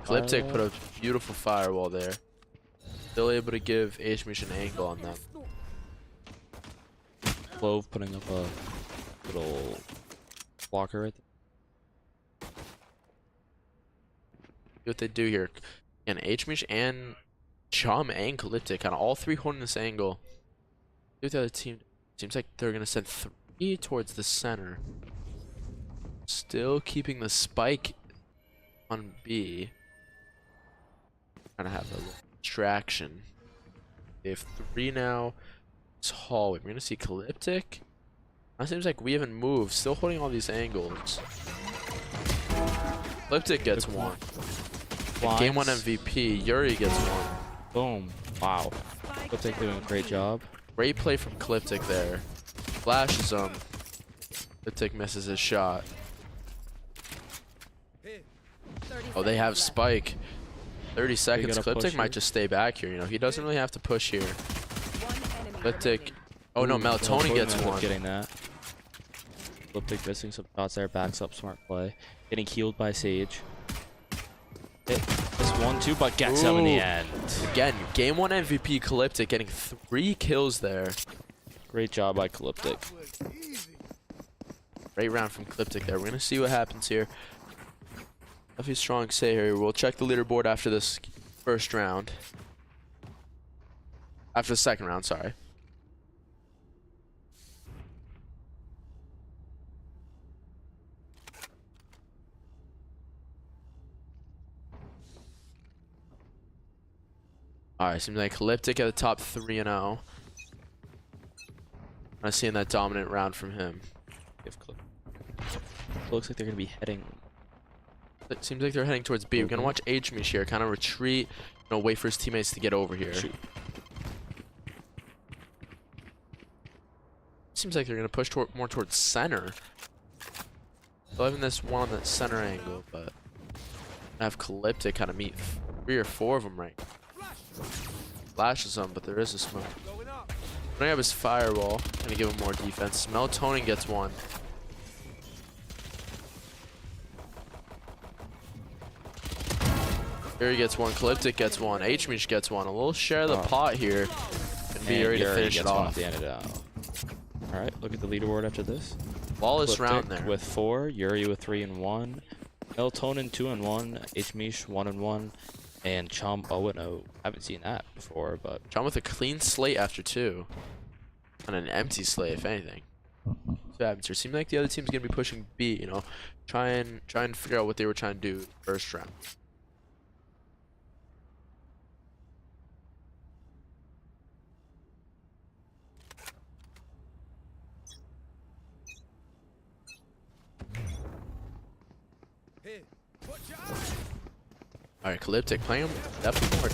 Ecliptic put a beautiful firewall there. Still able to give HMH an angle on them. Clove putting up a little blocker right there. See what they do here. And HMH and Chum and Calyptic, kind of all 3 holding this angle. See what the other team. Seems like they're gonna send 3 towards the center. Still keeping the spike on B. Trying to have a little distraction. They have 3 now. This hallway. We're gonna see Calyptic. It seems like we haven't moved. Still holding all these angles. Calyptic gets 1. Game 1 MVP, Yuri gets 1. Boom. Wow. Elliptic doing a great job. Great play from Calyptic there. Flashes him. Calyptic misses his shot. Oh, they have spike. 30 seconds. Calyptic might just stay back here. You know, he doesn't really have to push here. Calyptic. Oh no, Melatonin gets 1. Getting that. Elliptic missing some shots there. Backs up. Smart play. Getting healed by Sage. Hit this 1-2, but gets him in the end. Again, game 1 MVP Calyptic getting 3 kills there. Great job by Calyptic. Great round from Calyptic there. We're gonna see what happens here. Definitely strong say here. We'll check the leaderboard after this first round. After the second round, sorry. Alright, seems like Calyptic at the top 3-0. I'm seeing that dominant round from him. Looks like they're gonna be heading. It seems like they're heading towards B. We're gonna watch HMH here, kind of retreat, you know, wait for his teammates to get over here. Shoot. Seems like they're gonna push more towards center. Still having this one on the center angle, but I have Calyptic kind of meet 3 or 4 of them right now. flashes him, but there is a smoke. Putting up his firewall, gonna give him more defense. Melatonin gets one. Here he gets one. Calyptic gets one. H-Mish gets one. A little share of the pot here. And be ready to finish it gets one at off. the end of it. All right, look at the leaderboard after this. Flawless Calyptic round there. with 4, Yuri with 3 and 1, Melatonin 2 and 1, H-Mish 1 and 1, and Chum 0 and 0. Haven't seen that before, but John with a clean slate after 2. And an empty slate, if anything. So happens here. Seems like the other team's gonna be pushing B, you know. Try and figure out what they were trying to do first round. Hey, watch out! Alright, Calyptic playing definitely more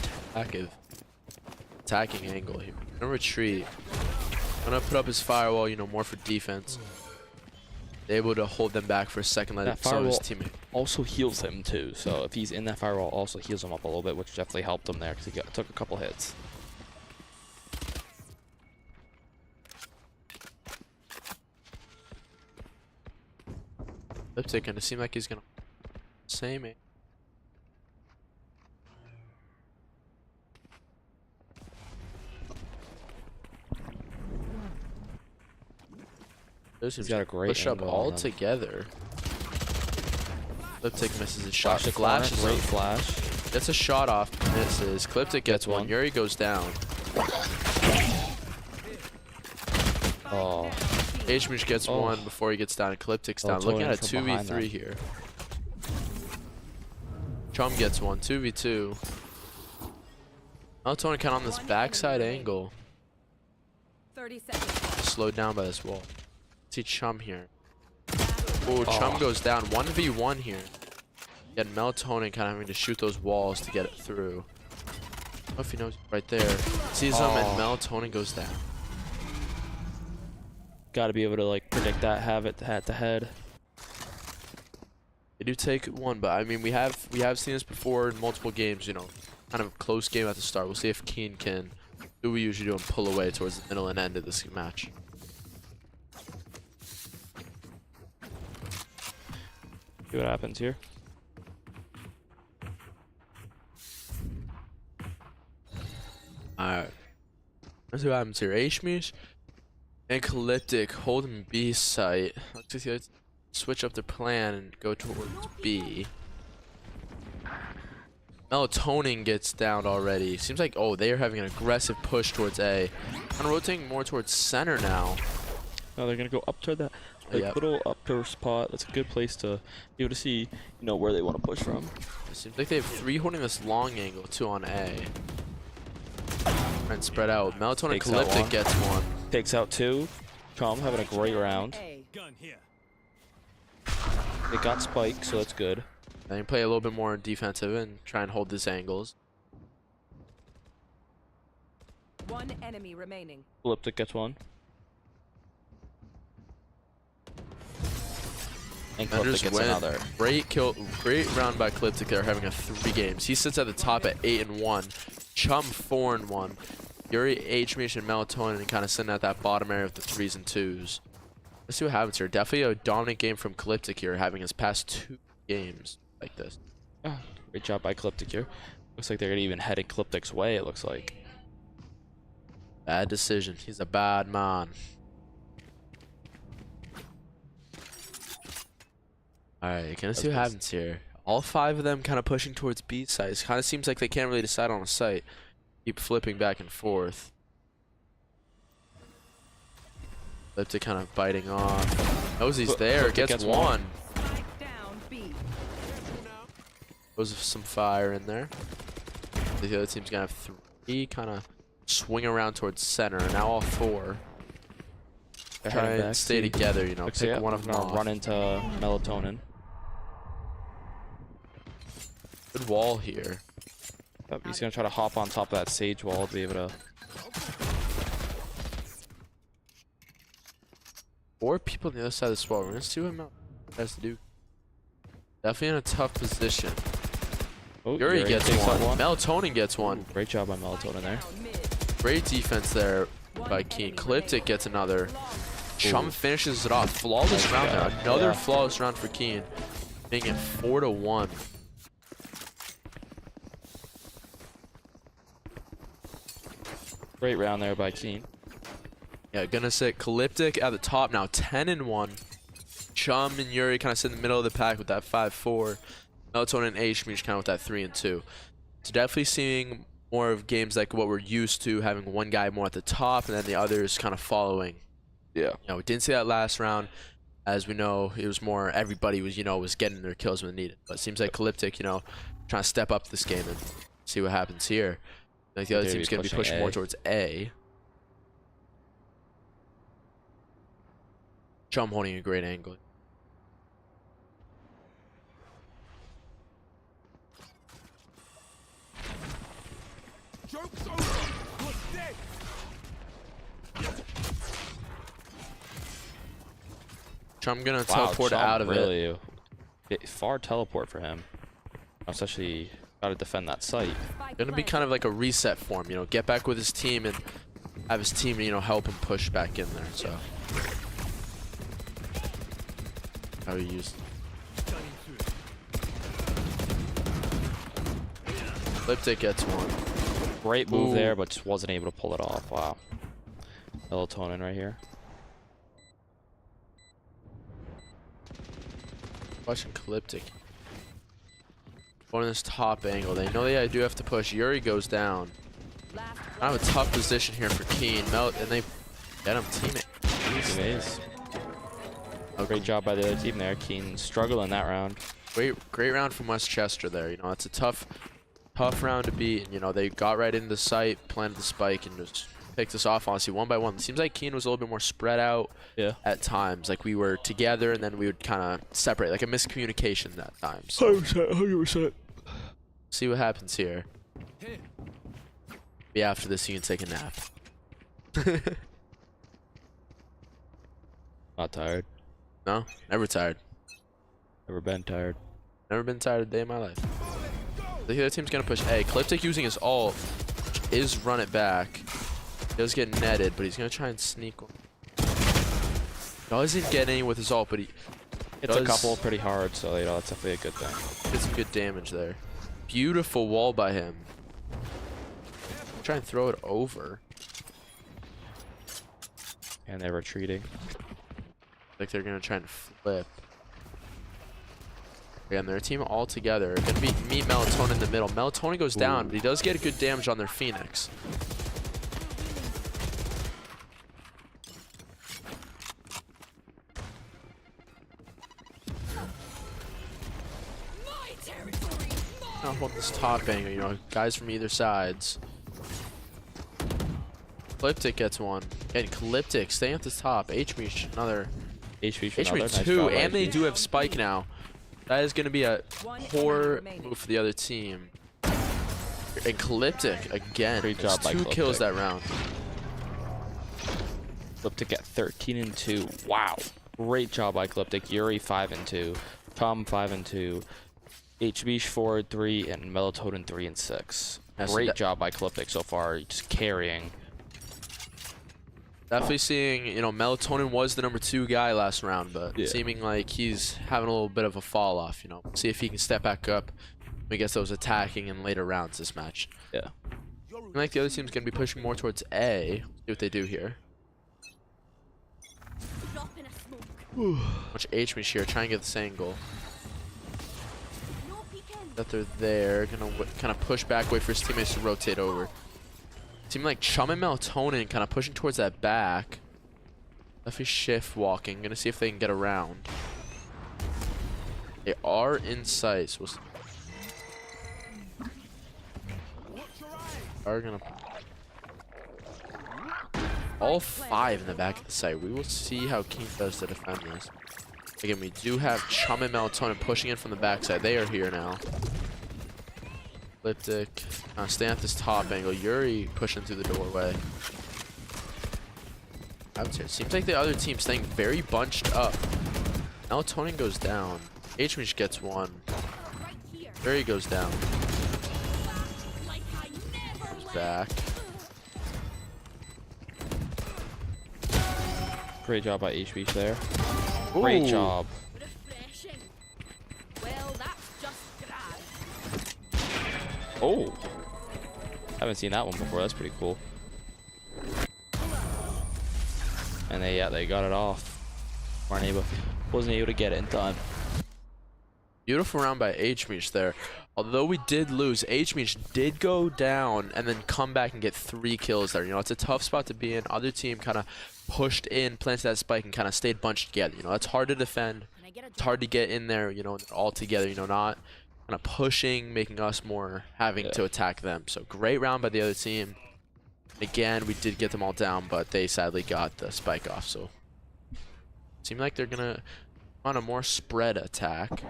attacking angle here. Gonna retreat. Gonna put up his firewall, you know, more for defense. Able to hold them back for a second, let that some of his firewall teammate. also heals him too. So if he's in that firewall, also heals him up a little bit, which definitely helped him there because he took a couple hits. Calyptic gonna seem like he's gonna same aim. He's got a great push up angle on all him. together. Cliptic misses his shot. Flash the corner, Flashes great him. flash. Gets a shot off. Misses. Cliptic gets one. one. Yuri goes down. Oh, H-Mish gets Oh. one before he gets down. Calyptic's down. Melatonin Looking at a from behind 2v3 them. here. Chum gets one. 2v2. Melatonin kind of on this backside angle. 30 seconds. Slowed down by this wall. See Chum here. Oh, Chum goes down. 1v1 here. Yet Melatonin kind of having to shoot those walls to get it through. I don't know if he knows right there. Sees him and Melatonin goes down. got to be able to like predict that, have it head to head. They do take one, but I mean we have seen this before in multiple games. You know, kind of a close game at the start. We'll see if Keene can do what we usually do and pull away towards the middle and end of this match. See what happens here. Alright. Let's see what happens here. H-Mish and Calyptic holding B site. Let's switch up the plan and go towards B. Melatonin gets down already. Seems like, oh, they are having an aggressive push towards A. Kind of rotating more towards center now. Now they're gonna go up to that like, little up to spot. That's a good place to be able to see, you know, where they want to push from. It seems like they have 3 holding this long angle, 2 on A. And spread out. Melatonin and Takes out Calyptic one. gets one. Takes out 2. Chum having a great round. A. Gun here. They got Spike, so that's good. They can play a little bit more defensive and try and hold these angles. One enemy remaining. Elliptic gets one. And Vendors Elliptic gets win. another. Great round by Calyptic. They're having a 3 games. He sits at the top at 8 and 1. Chum 4 and 1. Yuri, H-Mish, and Melatonin and kind of sitting at that bottom area with the 3s and 2s. Let's see what happens here. Definitely a dominant game from Calyptic here, having his past 2 games like this. Ah, great job by Elliptic here. Looks like they're gonna even head Elliptic's way, it looks like. Bad decision. He's a bad man. Alright, gonna see what happens here. All 5 of them kind of pushing towards B sites. Kind of seems like they can't really decide on a site. Keep flipping back and forth. Calyptic kind of biting off. Knows he's there. Calyptic Gets gets one. Spike down B. Goes with some fire in there. The other team's gonna have 3. Kind of swing around towards center. Now all 4. They're Try heading and back. stay together, you know. Looks Pick like one of them gonna off. run into Melatonin. Good wall here. Yep, he's gonna try to hop on top of that sage wall to be able to. 4 people on the other side of this wall. We're gonna see what Mel has to do. Definitely in a tough position. Oh, Yuri gets takes out one. Melatonin gets one. Ooh, great job by Melatonin there. Down mid. Great defense there by Keene. Clipped it, gets another. Chum finishes it off. Flawless round there. Another flawless round for Keene. Making it 4-1. Great round there by Keene. Yeah, gonna sit Calyptic at the top now, 10-1. Chum and Yuri kind of sit in the middle of the pack with that 5-4. Melatonin and H-Mesh kind of with that 3-2. So definitely seeing more of games like what we're used to, having one guy more at the top and then the others kind of following. Yeah. You know, we didn't see that last round. As we know, it was more everybody was, was getting their kills when they needed. But it seems like Calyptic, trying to step up this game and see what happens here. Like the other team's going to be pushing more towards A. Chum holding a great angle. Joke's over. You're dead. Chum gonna teleport out of it. Really far teleport for him. Especially gotta defend that site. Gonna be kind of like a reset for him, get back with his team and have his team, help him push back in there. So how he used. Lipstick gets one. Great move there, but just wasn't able to pull it off. Wow. Melatonin right here. Watching Calyptic. Going in this top angle. They know they do have to push. Yuri goes down. Kind of a tough position here for Keene. And they get him teammate. Teammates. Oh, great job by the other team there. Keene struggling that round. Great round from Westchester there. It's a tough round to beat. They got right into the site, planted the spike, and just picked us off honestly one by one. It seems like Keene was a little bit more spread out at times. Like we were together and then we would kind of separate, like a miscommunication that time. So 100%. see what happens here. Be after this you can take a nap. Not tired. No? Never tired. Never been tired. Never been tired a day in my life. The other team's gonna push A. Calyptic using his ult is run it back. He does get netted, but he's gonna try and sneak one. Doesn't get any with his ult, but he hits a couple pretty hard, so that's definitely a good thing. Did some good damage there. Beautiful wall by him. Try and throw it over. And they're retreating. Like they're gonna try and flip. Again, their team all together. Gonna meet Melatonin in the middle. Melatonin goes down, but he does get good damage on their Phoenix. I'll hold this top angle, guys from either sides. Calyptic gets one. And Calyptic staying at the top. H-Mesh, another. H-Mesh two, and they do have Spike now. That is going to be a poor move for the other team. And Calyptic, again, Great job by two Calyptic. kills that round. Calyptic at 13-2. Wow. Great job by Calyptic. Yuri 5-2. Tom 5-2. HBeesh 4-3 and Melatonin 3-6. Great job by Calyptic so far, just carrying. Definitely seeing, Melatonin was the #2 guy last round, but seeming like he's having a little bit of a fall off, See if he can step back up. I guess those attacking in later rounds this match. Yeah. I like the other team's going to be pushing more towards A. See what they do here. Much H-Mesh here, trying to get this angle. That they're there, gonna kind of push back, wait for his teammates to rotate over. Seem like Chum and Melatonin kind of pushing towards that back. Definitely shift walking, gonna see if they can get around. They are in sight, so are gonna all 5 in the back of the site. We will see how Keene does to defend this. Again, we do have Chum and Melatonin pushing in from the backside. They are here now. Liptic, staying at this top angle. Yuri pushing through the doorway. It seems like the other team staying very bunched up. Melatonin goes down. H-Mesh gets one. Yuri goes down. Back. Great job by HB there. Great Ooh. job. Refreshing. Well, that's just grand. Oh. Haven't seen that one before. That's pretty cool. And they got it off. Wasn't able to get it in time. Beautiful round by HMesh there. Although we did lose, HMesh did go down and then come back and get 3 kills there. You know, it's a tough spot to be in. Other team kind of pushed in, planted that spike, and kind of stayed bunched together. You know, it's hard to defend. Can I get a It's hard to get in there, you know, all together, you know, not kind of pushing, making us more having to attack them. So great round by the other team. Again, we did get them all down, but they sadly got the spike off. So seemed like they're going to on a more spread attack.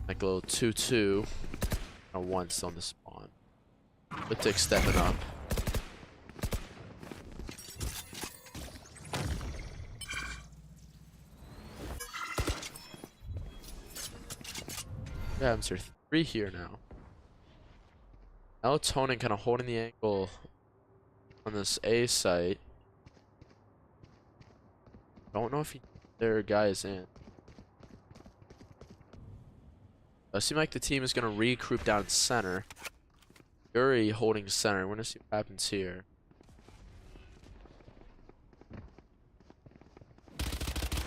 Like a little 2-2. A 1 still on the spawn. Liptic stepping up. Yeah, I'm 3 here now. Melatonin kind of holding the angle on this A site. Don't know if their guy is in. It seems like the team is going to regroup down center. Yuri holding center. We're going to see what happens here.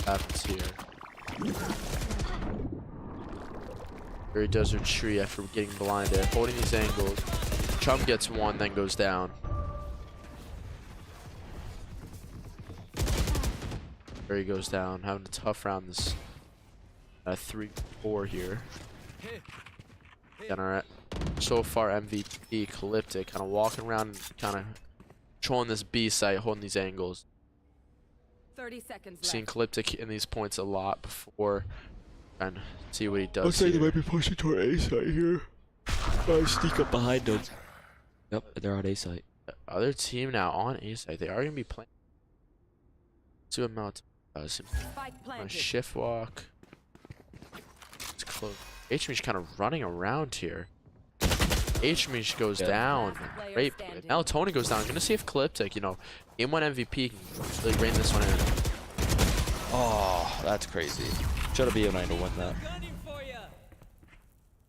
What happens here. Yuri does retreat after getting blinded. Holding these angles. Chum gets 1, then goes down. Yuri goes down. Having a tough round this 3-4 here. And our so far MVP Calyptic kind of walking around and kind of controlling this B site, holding these angles. 30 seconds Seeing left. Calyptic in these points a lot before and see what he does. Looks like they here. might be pushing toward A site here. Sneak up behind them. Yep, they're on A site. The other team now on A site. They are going to be playing. Let's see what Mount does. Spike A planted. shift walk. It's close. HMesh kind of running around here. HMesh goes down. Last player Great. standing. Melatonin goes down. I'm gonna see if Calyptic, you know, game 1 MVP can really rein this one in. Oh, that's crazy. Should have been able to win that. Gunning for ya.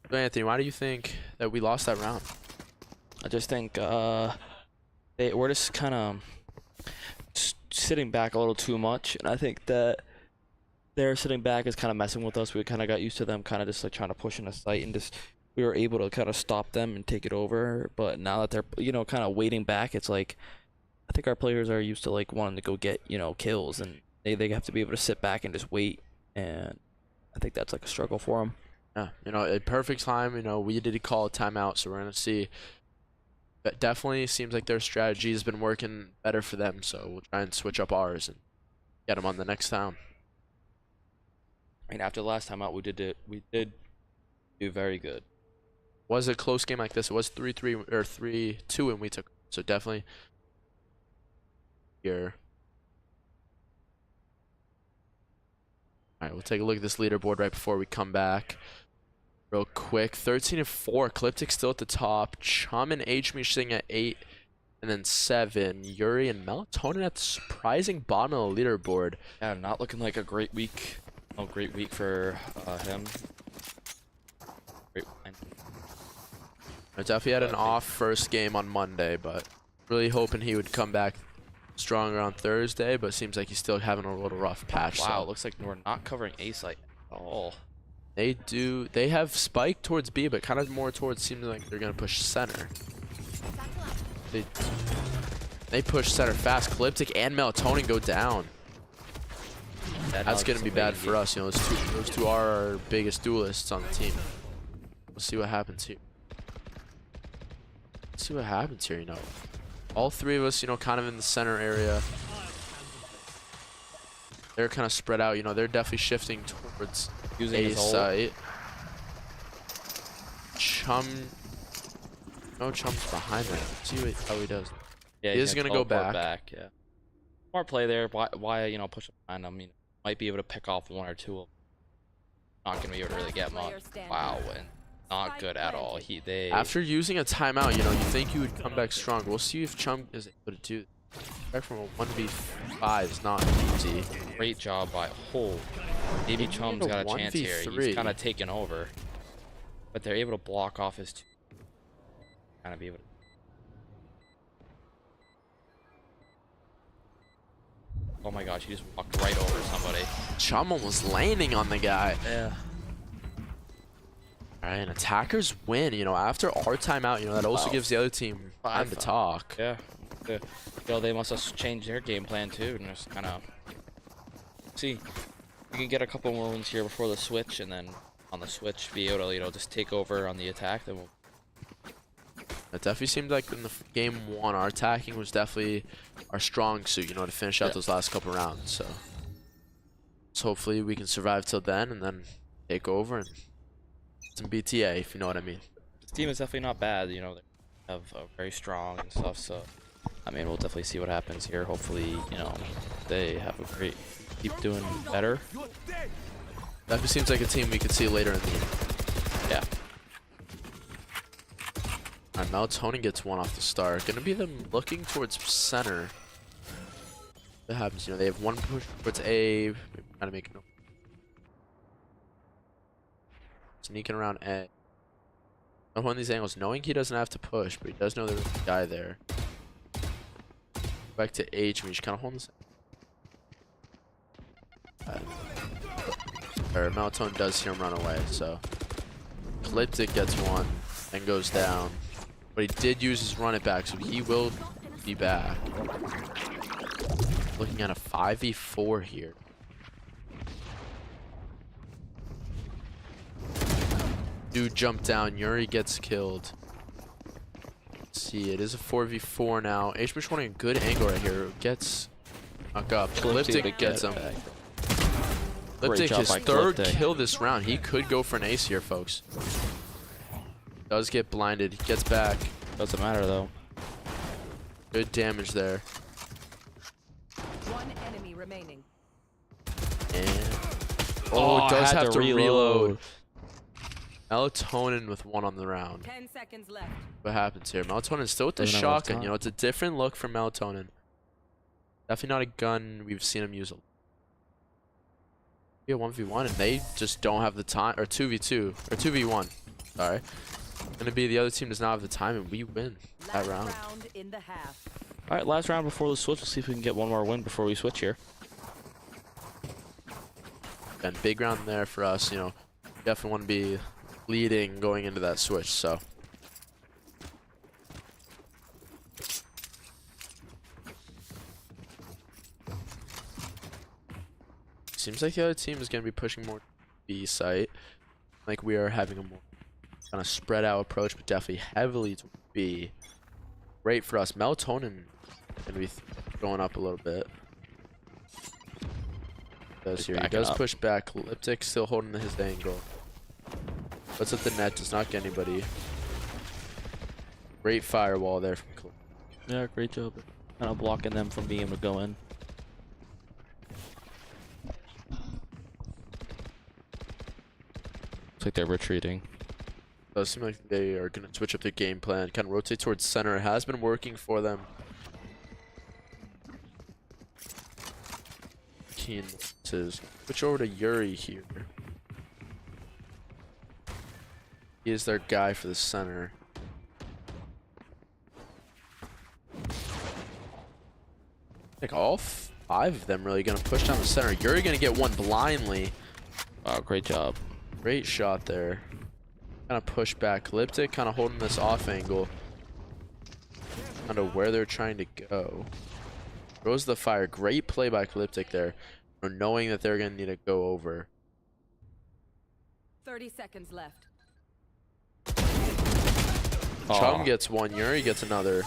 So Anthony, why do you think that we lost that round? I just think we're just kind of sitting back a little too much, and I think that they're sitting back is kind of messing with us. We kind of got used to them kind of just like trying to push in a site, and just we were able to kind of stop them and take it over. But now that they're, you know, kind of waiting back, it's like I think our players are used to like wanting to go get, you know, kills, and they have to be able to sit back and just wait, and I think that's like a struggle for them. Yeah, you know, at perfect time, you know, we did call a timeout, so we're gonna see. That definitely seems like their strategy has been working better for them, so we'll try and switch up ours and get them on the next down. I mean, after the last time out, we did do very good. Was a close game like this. It was 3-3 or 3-2, and we took, so definitely here. All right, we'll take a look at this leaderboard right before we come back. Real quick, 13-4. Calyptic still at the top. Chum and HMesh sitting at 8, and then 7. Yuri and Melatonin at the surprising bottom of the leaderboard. Yeah, not looking like a great week. Oh, great week for him. Great. I definitely had an off first game on Monday, but really hoping he would come back stronger on Thursday, but seems like he's still having a little rough patch. Wow, So looks like we're not covering A site at all. they have spike towards B, but kind of more towards, seems like they're gonna push center. They push center fast. Calyptic and Melatonin go down. That's gonna be bad for us. You know, those two are our biggest duelists on the team. We'll see what happens here. Let's see what happens here. You know, all 3 of us, you know, kind of in the center area. They're kind of spread out. You know, they're definitely shifting towards Using A his ult. site. Chum. No, Chum's behind that. See how he does. Yeah, He he's is gonna go teleport back. Yeah. Smart play there. Why you know, push behind him? I mean, might be able to pick off 1 or 2. Not gonna be able to really get much. Wow, and not good at all. They After using a timeout, you know, you think you would come back strong. We'll see if Chum is able to do. Back from a 1v5 is not easy. Great job by maybe Maybe Chum's a got a chance here. 1v3. He's kind of taken over, but they're able to block off his kind of be able to. Oh my gosh, he just walked right over somebody. Chum almost landing on the guy. Yeah. All right, and attackers win. You know, after our timeout, you know, that also Wow. gives the other team time to talk. Yeah. They must have changed their game plan too, and just kind of see. We can get a couple more wins here before the switch, and then on the switch be able to, just take over on the attack. Then we'll. It definitely seemed like in the game 1, our attacking was definitely our strong suit, you know, to finish out those last couple rounds. So hopefully we can survive till then and then take over and some BTA, if you know what I mean. This team is definitely not bad. They have very strong and stuff. So, I mean, we'll definitely see what happens here. Hopefully, they have a great, keep doing better. Definitely seems like a team we could see later in the year. Yeah. Alright, Melatonin gets one off the start. Gonna be them looking towards center. What happens? You know, they have one push towards A. Trying to make it. Sneaking around A. On one of these angles, knowing he doesn't have to push, but he does know there's a guy there. Back to H, and we just kind of hold this. Melatonin does see him run away, so. Calyptic gets one, then goes down. But he did use his run it back, so he will be back. Looking at a 5v4 here. Dude jumped down, Yuri gets killed. Let's see, it is a 4v4 now. H-Bush wanting a good angle right here. Gets knocked up. Calyptic gets him. Calyptic, his third kill this round. He could go for an ace here, folks. Does get blinded. He gets back. Doesn't matter though. Good damage there. One enemy remaining. And Oh, does had have to to reload. reload. Melatonin with one on the round. 10 seconds left. What happens here? Melatonin still with the Doesn't have enough shotgun. time. You know, it's a different look from Melatonin. Definitely not a gun we've seen him use a lot. Yeah, 1v1, and they just don't have the time, or 2v2, or 2v1. Sorry. Gonna be the other team does not have the time, and we win that round. Round in the half. All right, last round before the switch. We'll see if we can get one more win before we switch here. And big round there for us. You know, definitely want to be leading going into that switch. So. Seems like the other team is going to be pushing more B site. Like we are having a more kind of spread out approach, but definitely heavily to B. Great for us. Melatonin going to be going up a little bit. He does push back. Calyptic still holding his angle. Puts up the net, does not get anybody. Great firewall there from Calyptic. Yeah, great job. Kind of blocking them from being able to go in. Looks like they're retreating. Does seem like they are going to switch up their game plan, kind of rotate towards center. It has been working for them. Keene says, switch over to Yuri here. He is their guy for the center. Like all 5 of them really going to push down the center. Yuri going to get one blindly. Wow, great job. Great shot there. Kind of push back. Calyptic kind of holding this off angle. Kind of where they're trying to go. Throws the fire. Great play by Calyptic there. Knowing that they're going to need to go over. 30 seconds left. Chum gets one. Yuri gets another.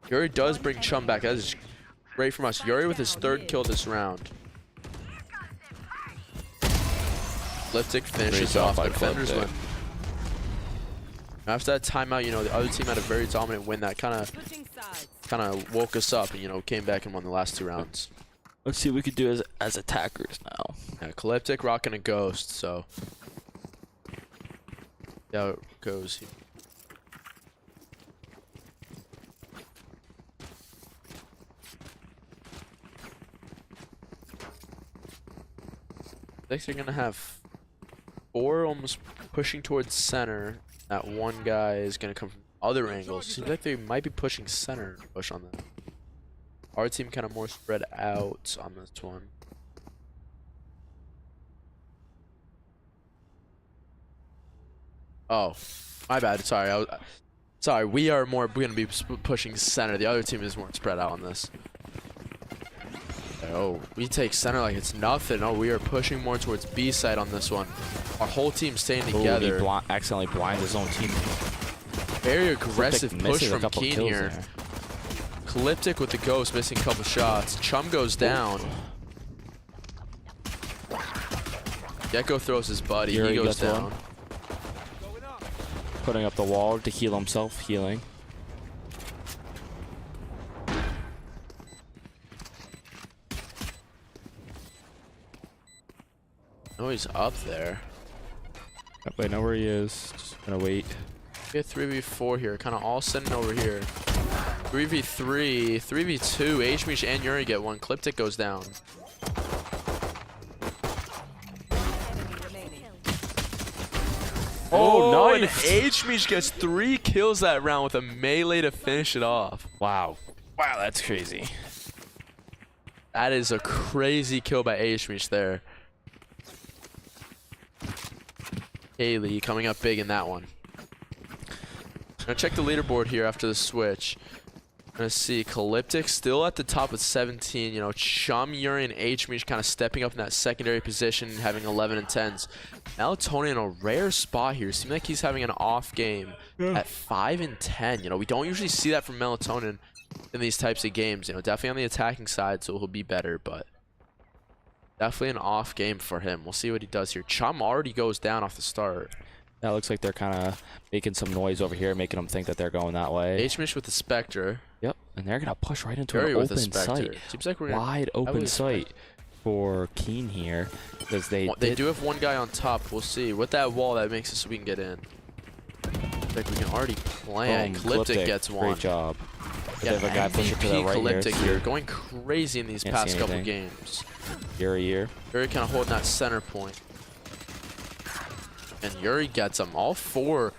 Yuri does bring Chum back. That is great from us. Yuri with his 3rd kill this round. Calyptic finishes off. The defenders win. After that timeout, you know, the other team had a very dominant win that kind of woke us up and, you know, came back and won the last 2 rounds. Let's see what we could do as attackers now. Yeah, Calyptic rocking a ghost, so see how it goes here. Like they're gonna have 4 almost pushing towards center. That one guy is gonna come from other angles. Seems like they might be pushing center. Push on that. Our team kind of more spread out on this one. Oh, my bad. Sorry, sorry. We are more gonna be pushing center. The other team is more spread out on this. Oh, we take center like it's nothing. Oh, we are pushing more towards B side on this one. Our whole team staying together. He accidentally blinds his own team. Very aggressive push from Keene here. There. Calyptic with the ghost, missing a couple shots. Chum goes down. Gecko throws his buddy. Yuri He goes gets down. one. Putting up the wall to heal himself, healing. Oh, he's up there. I know where he is. Just gonna wait. We get 3v4 here, kind of all sitting over here. 3v3, 3v2. Hmish and Yuri get one. Calyptic goes down. Oh, and nice. Hmish gets 3 kills that round with a melee to finish it off. Wow. Wow, that's crazy. That is a crazy kill by Hmish there. Haley coming up big in that one. Gonna check the leaderboard here after the switch. Gonna see Calyptic still at the top with 17. You know, Chum, Yuri, and Hmish kind of stepping up in that secondary position, having 11 and 10s. Melatonin in a rare spot here. Seems like he's having an off game at 5 and 10. You know, we don't usually see that from Melatonin in these types of games. You know, definitely on the attacking side, so he'll be better, but definitely an off game for him. We'll see what he does here. Chum already goes down off the start. That looks like they're kind of making some noise over here, making them think that they're going that way. Hmish with the Spectre. Yep, and they're gonna push right into Yuri an with open the Spectre. site. Seems like we're gonna Wide open site for Keene here, because they do have one guy on top. We'll see. With that wall, that makes it so we can get in. Like we can already plan. Boom, Calyptic gets one. Great job. Yeah, They have a guy pushing to the MVP right Calyptic here. here, going crazy in these Can't past see couple anything. games. Yuri here. Yuri kind of holding that center point. And Yuri gets them. All four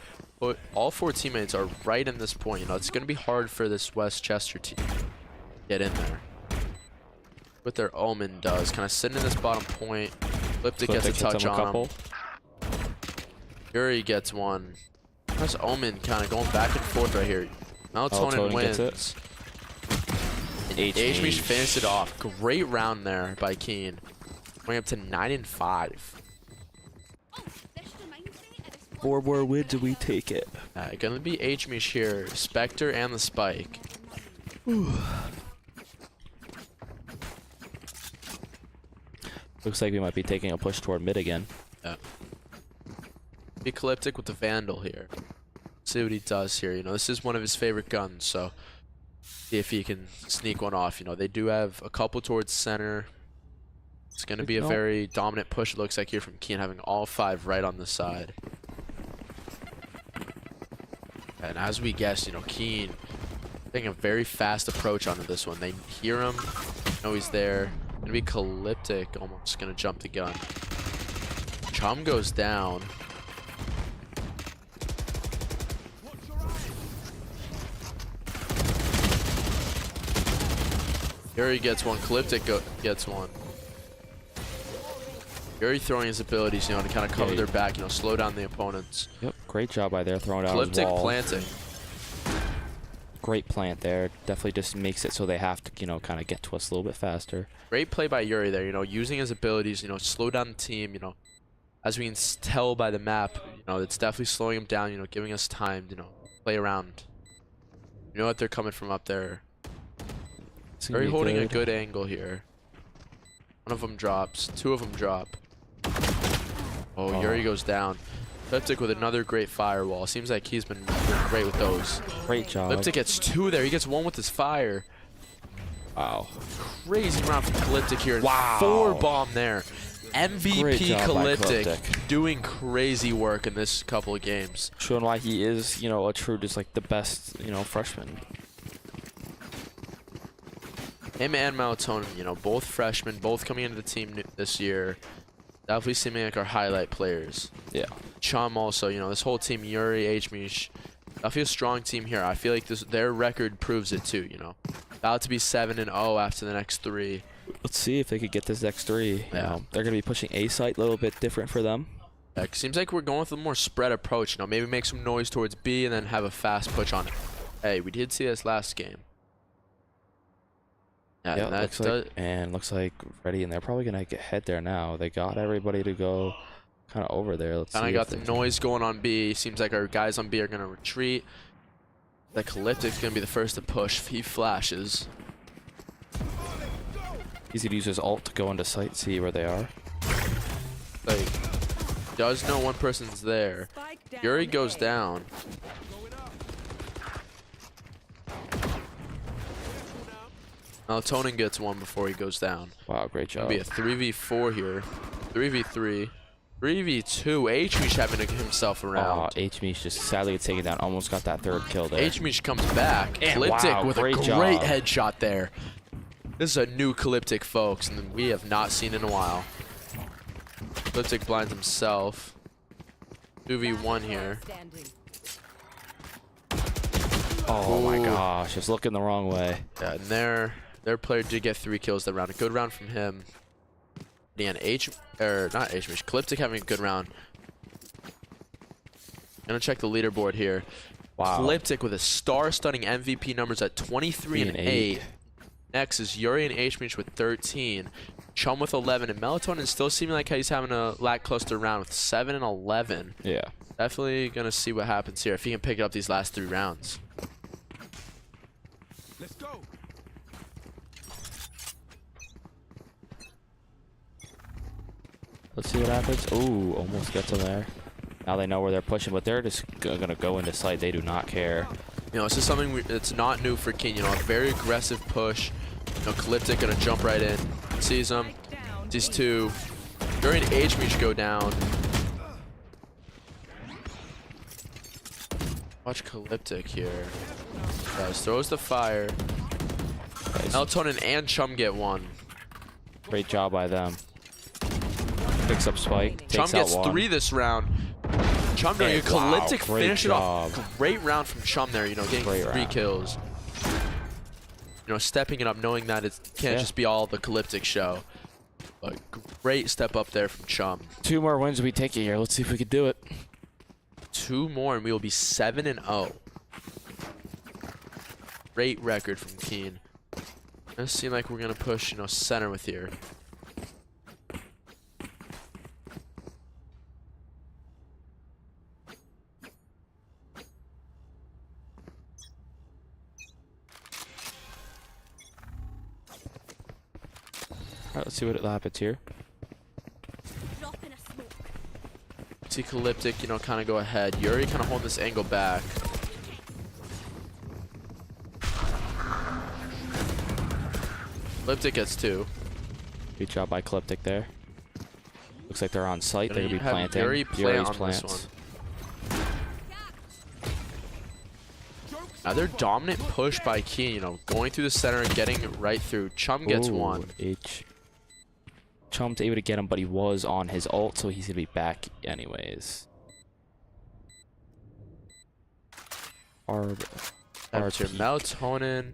teammates are right in this point. You know, it's going to be hard for this Westchester team to get in there. What their Omen does, kind of sitting in this bottom point. Calyptic gets a hits touch him a on couple. him. Yuri gets one. How's Omen kind of going back and forth right here? Melatonin Melatonin wins. gets it. Hmish finished it off. Great round there by Keene. Going up to 9 and 5. Oh, this reminds me of this 4 more wins and we take it. Gonna be Hmish here. Spectre and the Spike. Looks like we might be taking a push toward mid again. Yeah. Be Calyptic with the Vandal here. See what he does here. You know, this is one of his favorite guns, so see if he can sneak one off. You know, they do have a couple towards center. It's gonna be a very dominant push, it looks like, here from Keene, having all 5 right on the side. And as we guessed, you know, Keene taking a very fast approach onto this one. They hear him, know he's there. Gonna be Calyptic, almost gonna jump the gun. Chum goes down. Yuri gets one. Calyptic gets one. Yuri throwing his abilities, you know, to kind of cover their back, you know, slow down the opponents. Yep, great job by there, throwing down his Calyptic wall. planting. Great plant there. Definitely just makes it so they have to, you know, kind of get to us a little bit faster. Great play by Yuri there, you know, using his abilities, you know, slow down the team, you know. As we can tell by the map, you know, it's definitely slowing him down, you know, giving us time, you know, play around. You know what, they're coming from up there. Yuri holding a good angle here. One of them drops. 2 of them drop. Oh, Yuri goes down. Calyptic with another great firewall. Seems like he's been doing great with those. Great job. Calyptic gets 2 there. He gets 1 with his fire. Wow. Crazy round from Calyptic here. Wow. 4 bomb there. Great MVP job by Calyptic Calyptic. doing crazy work in this couple of games. Showing why he is, you know, a true, just like the best, you know, freshman. Him and Melatonin, you know, both freshmen, both coming into the team this year. Definitely seeming like our highlight players. Yeah. Chum also, you know, this whole team, Yuri, Hmish, I feel a strong team here. I feel like their record proves it too, you know. About to be 7-0 after the next 3. Let's see if they could get this next 3. Yeah. You know, they're going to be pushing A site, a little bit different for them. Yeah, seems like we're going with a more spread approach, you know, maybe make some noise towards B and then have a fast push on A. We did see this last game. Yeah, Yeah, and looks like ready, and they're probably going to head there now. They got everybody to go kind of over there. Let's see. kind of got the noise going on B. Seems like our guys on B are going to retreat. The Calyptic's going to be the first to push. He flashes. He's going to use his ult to go into site, see where they are. Like, does know one person's there. Spike down Yuri goes A. down. Melatonin gets one before he goes down. Wow, great job. It'll be a 3v4 here. 3v3. 3v2. Hmish having to himself around. Hmish just sadly gets taken down. Almost got that 3rd kill there. Hmish comes back. And Calyptic wow, with a great great job. headshot there. This is a new Calyptic, folks, and we have not seen in a while. Calyptic blinds himself. 2v1 here. Standing. Oh my Ooh. gosh, it's looking the wrong way. Yeah, and their player did get 3 kills that round. A good round from him. And not Hmish. Calyptic having a good round. Gonna check the leaderboard here. Wow. Calyptic with a star-stunning MVP numbers at 23 and 8. Next is Yuri and Hmish with 13. Chum with 11. And Melatonin still seeming like he's having a lackluster round with 7 and 11. Yeah. Definitely gonna see what happens here if he can pick up these last 3 rounds. Let's go. Let's see what happens. Ooh, almost gets them there. Now they know where they're pushing, but they're just gonna go into site. They do not care. You know, this is something that's not new for Keene. You know, a very aggressive push. You know, Calyptic gonna jump right in. Sees him. Spike down These B. 2. Yuri and Hmish go down. Watch Calyptic here. Guys, throws the fire. Guys, Melatonin and Chum get 1. great job by them. Picks up Spike. Chum Takes out gets 1. 3 this round. Chum doing Hey, a Calyptic wow, great finish it off. job. Great round from Chum there, you know, getting Great 3 round. kills. You know, stepping it up, knowing that it can't Yeah. just be all the Calyptic show. But great step up there from Chum. 2 more wins, we take it here. Let's see if we can do it. 2 more and we will be 7-0. Great record from Keene. Does seem like we're gonna push, you know, center with here. Alright, let's see what happens here. Dropping a smoke. See Calyptic, you know, kind of go ahead. Yuri kind of holding this angle back. Calyptic gets 2. Good job by Calyptic there. Looks like they're on site. They're gonna be Have planting. Yuri plant Yuri's on plants. this one. Another dominant push by Keene, you know, going through the center and getting right through. Chum gets Ooh, 1. Chum's able to get him, but he was on his ult, so he's gonna be back anyways. That's your Melatonin,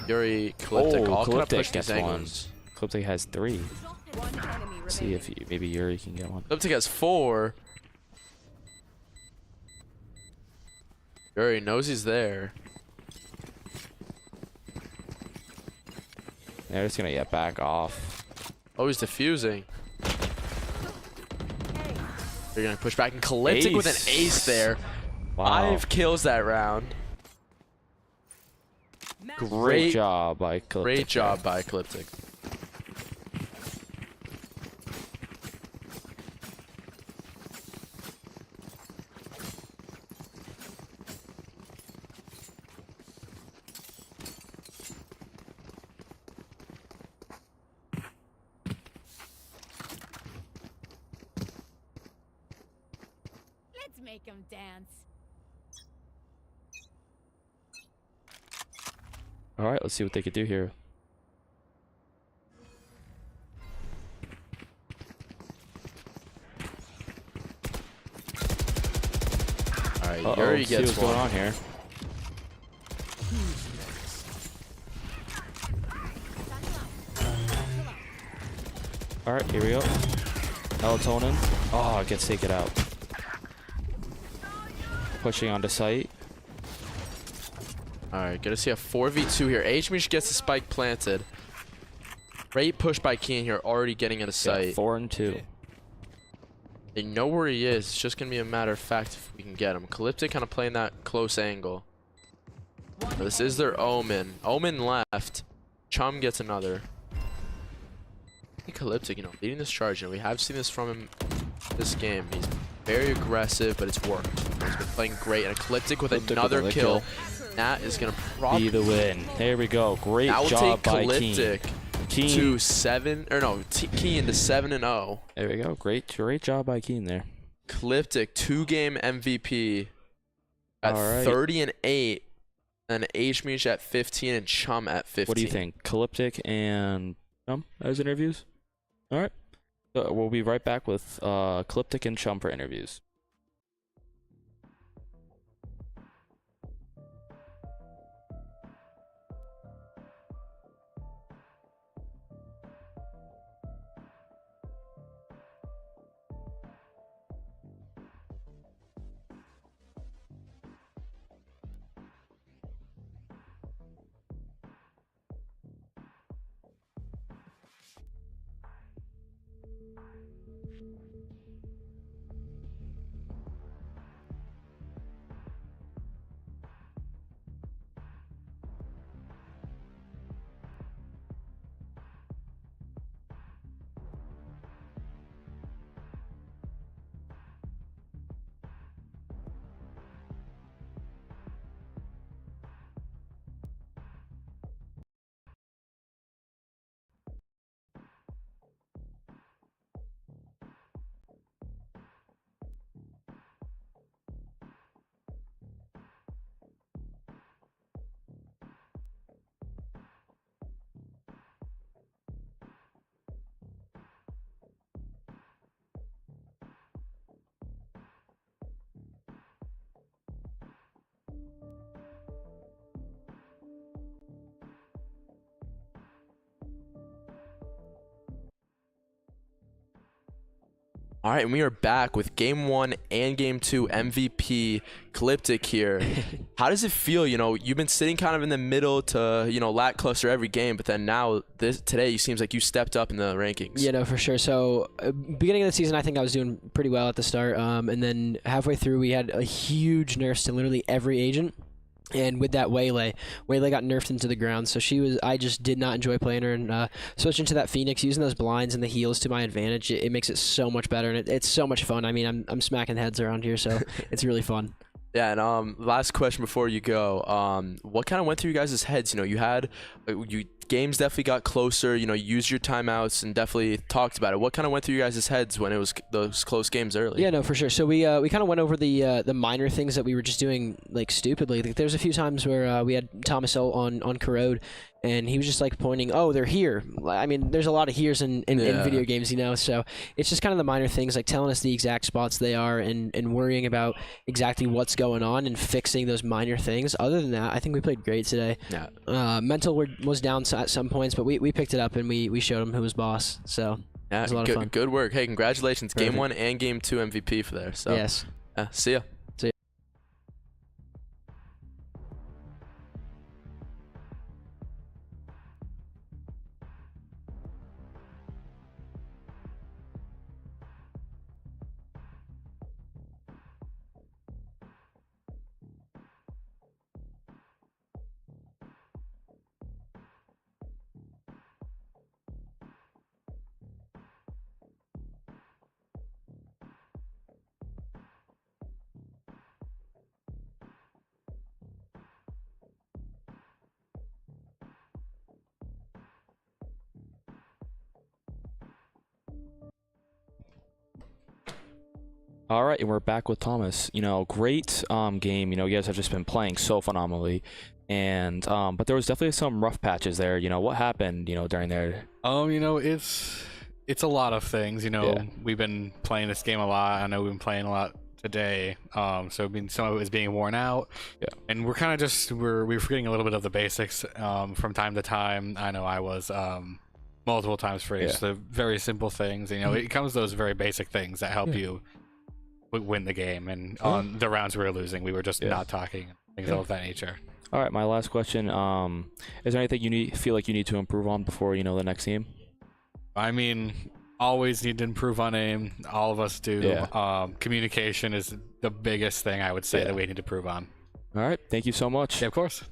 Yuri, Calyptic, all kind of Calyptic push these gets 1. angles. Calyptic has 3. One enemy See if remaining. maybe Yuri can get 1. Calyptic has 4. Yuri knows he's there. They're just gonna get back off. Oh, he's defusing. They're gonna push back, and Calyptic with an ace there. Wow. 5 kills that round. Great job by Calyptic. Great job by Calyptic. Let's make him dance. All right, let's see what they could do here. he see gets what's going one. on here. All right, here we go. Melatonin. Oh, it gets taken out. Pushing onto site. All right, gonna see a 4v2 here. H-Mish gets the spike planted. Great push by Keene here, already getting into Yeah, sight. 4 and 2. They know where he is. It's just gonna be a matter of fact if we can get him. Calyptic kind of playing that close angle. But this is their Omen. Omen left. Chum gets another. I think Calyptic, you know, leading this charge. You know, we have seen this from him this game. He's very aggressive, but it's worked. He's been playing great. And Calyptic with another kill. That is gonna probably Be the win. There we go. Great that will job take by Calyptic Keene. to 7 or no, Keene to 7-0. There we go. Great job by Keene there. Calyptic 2-game MVP at All right. 30 and 8, and H-Mish at 15 and Chum at 15. What do you think? Calyptic and Chum as interviews? All right. So we'll be right back with Calyptic and Chum for interviews. All right, and we are back with Game 1 and Game 2 MVP Calyptic here. How does it feel? You know, you've been sitting kind of in the middle to, you know, lackluster every game, but then now today it seems like you stepped up in the rankings. Yeah, no, for sure. So beginning of the season, I think I was doing pretty well at the start, and then halfway through, we had a huge nerfs to literally every agent. And with that Waylay got nerfed into the ground, so I just did not enjoy playing her, and switching to that Phoenix, using those blinds and the heals to my advantage, it makes it so much better, and it's so much fun. I mean, I'm smacking heads around here, so it's really fun. Yeah, and last question before you go, what kind of went through you guys' heads? You know, you had games definitely got closer. You know, you used your timeouts and definitely talked about it. What kind of went through you guys' heads when it was those close games early? Yeah, no, for sure. So we kind of went over the minor things that we were just doing like stupidly. Like, there's a few times where we had Thomas O on Corrode, and he was just like pointing, oh, they're here. I mean, there's a lot of here's in video games, you know, so it's just kind of the minor things, like telling us the exact spots they are, and worrying about exactly what's going on and fixing those minor things. Other than that, I think we played great today. Yeah. Mental was down at some points, but we picked it up, and we showed him who was boss, so Yeah, it was a lot of fun. Good work. Hey, congratulations. Perfect. Game 1 and Game 2 MVP for there. So Yes. See ya. All right, and we're back with Thomas. You know, great game. You know, you guys have just been playing so phenomenally, and but there was definitely some rough patches there. You know, what happened? You know, during there. You know, it's a lot of things. You know, Yeah. we've been playing this game a lot. I know we've been playing a lot today. So some of it was being worn out. Yeah. And we're kind of just we were forgetting a little bit of the basics from time to time. I know I was multiple times for just the very simple things. You know, it comes to those very basic things that help you win the game. And on the rounds we were losing, we were just not talking, things of that nature. All right, my last question. Is there anything you feel like you need to improve on before the next team? I mean, always need to improve on aim. All of us do. Yeah. Communication is the biggest thing I would say that we need to improve on. All right, thank you so much. Yeah, of course.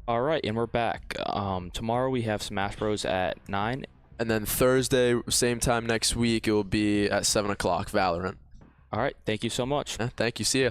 All right, and we're back. Tomorrow we have Smash Bros at 9. And then Thursday, same time next week, it will be at 7 o'clock, Valorant. All right, thank you so much. Thank you. See ya.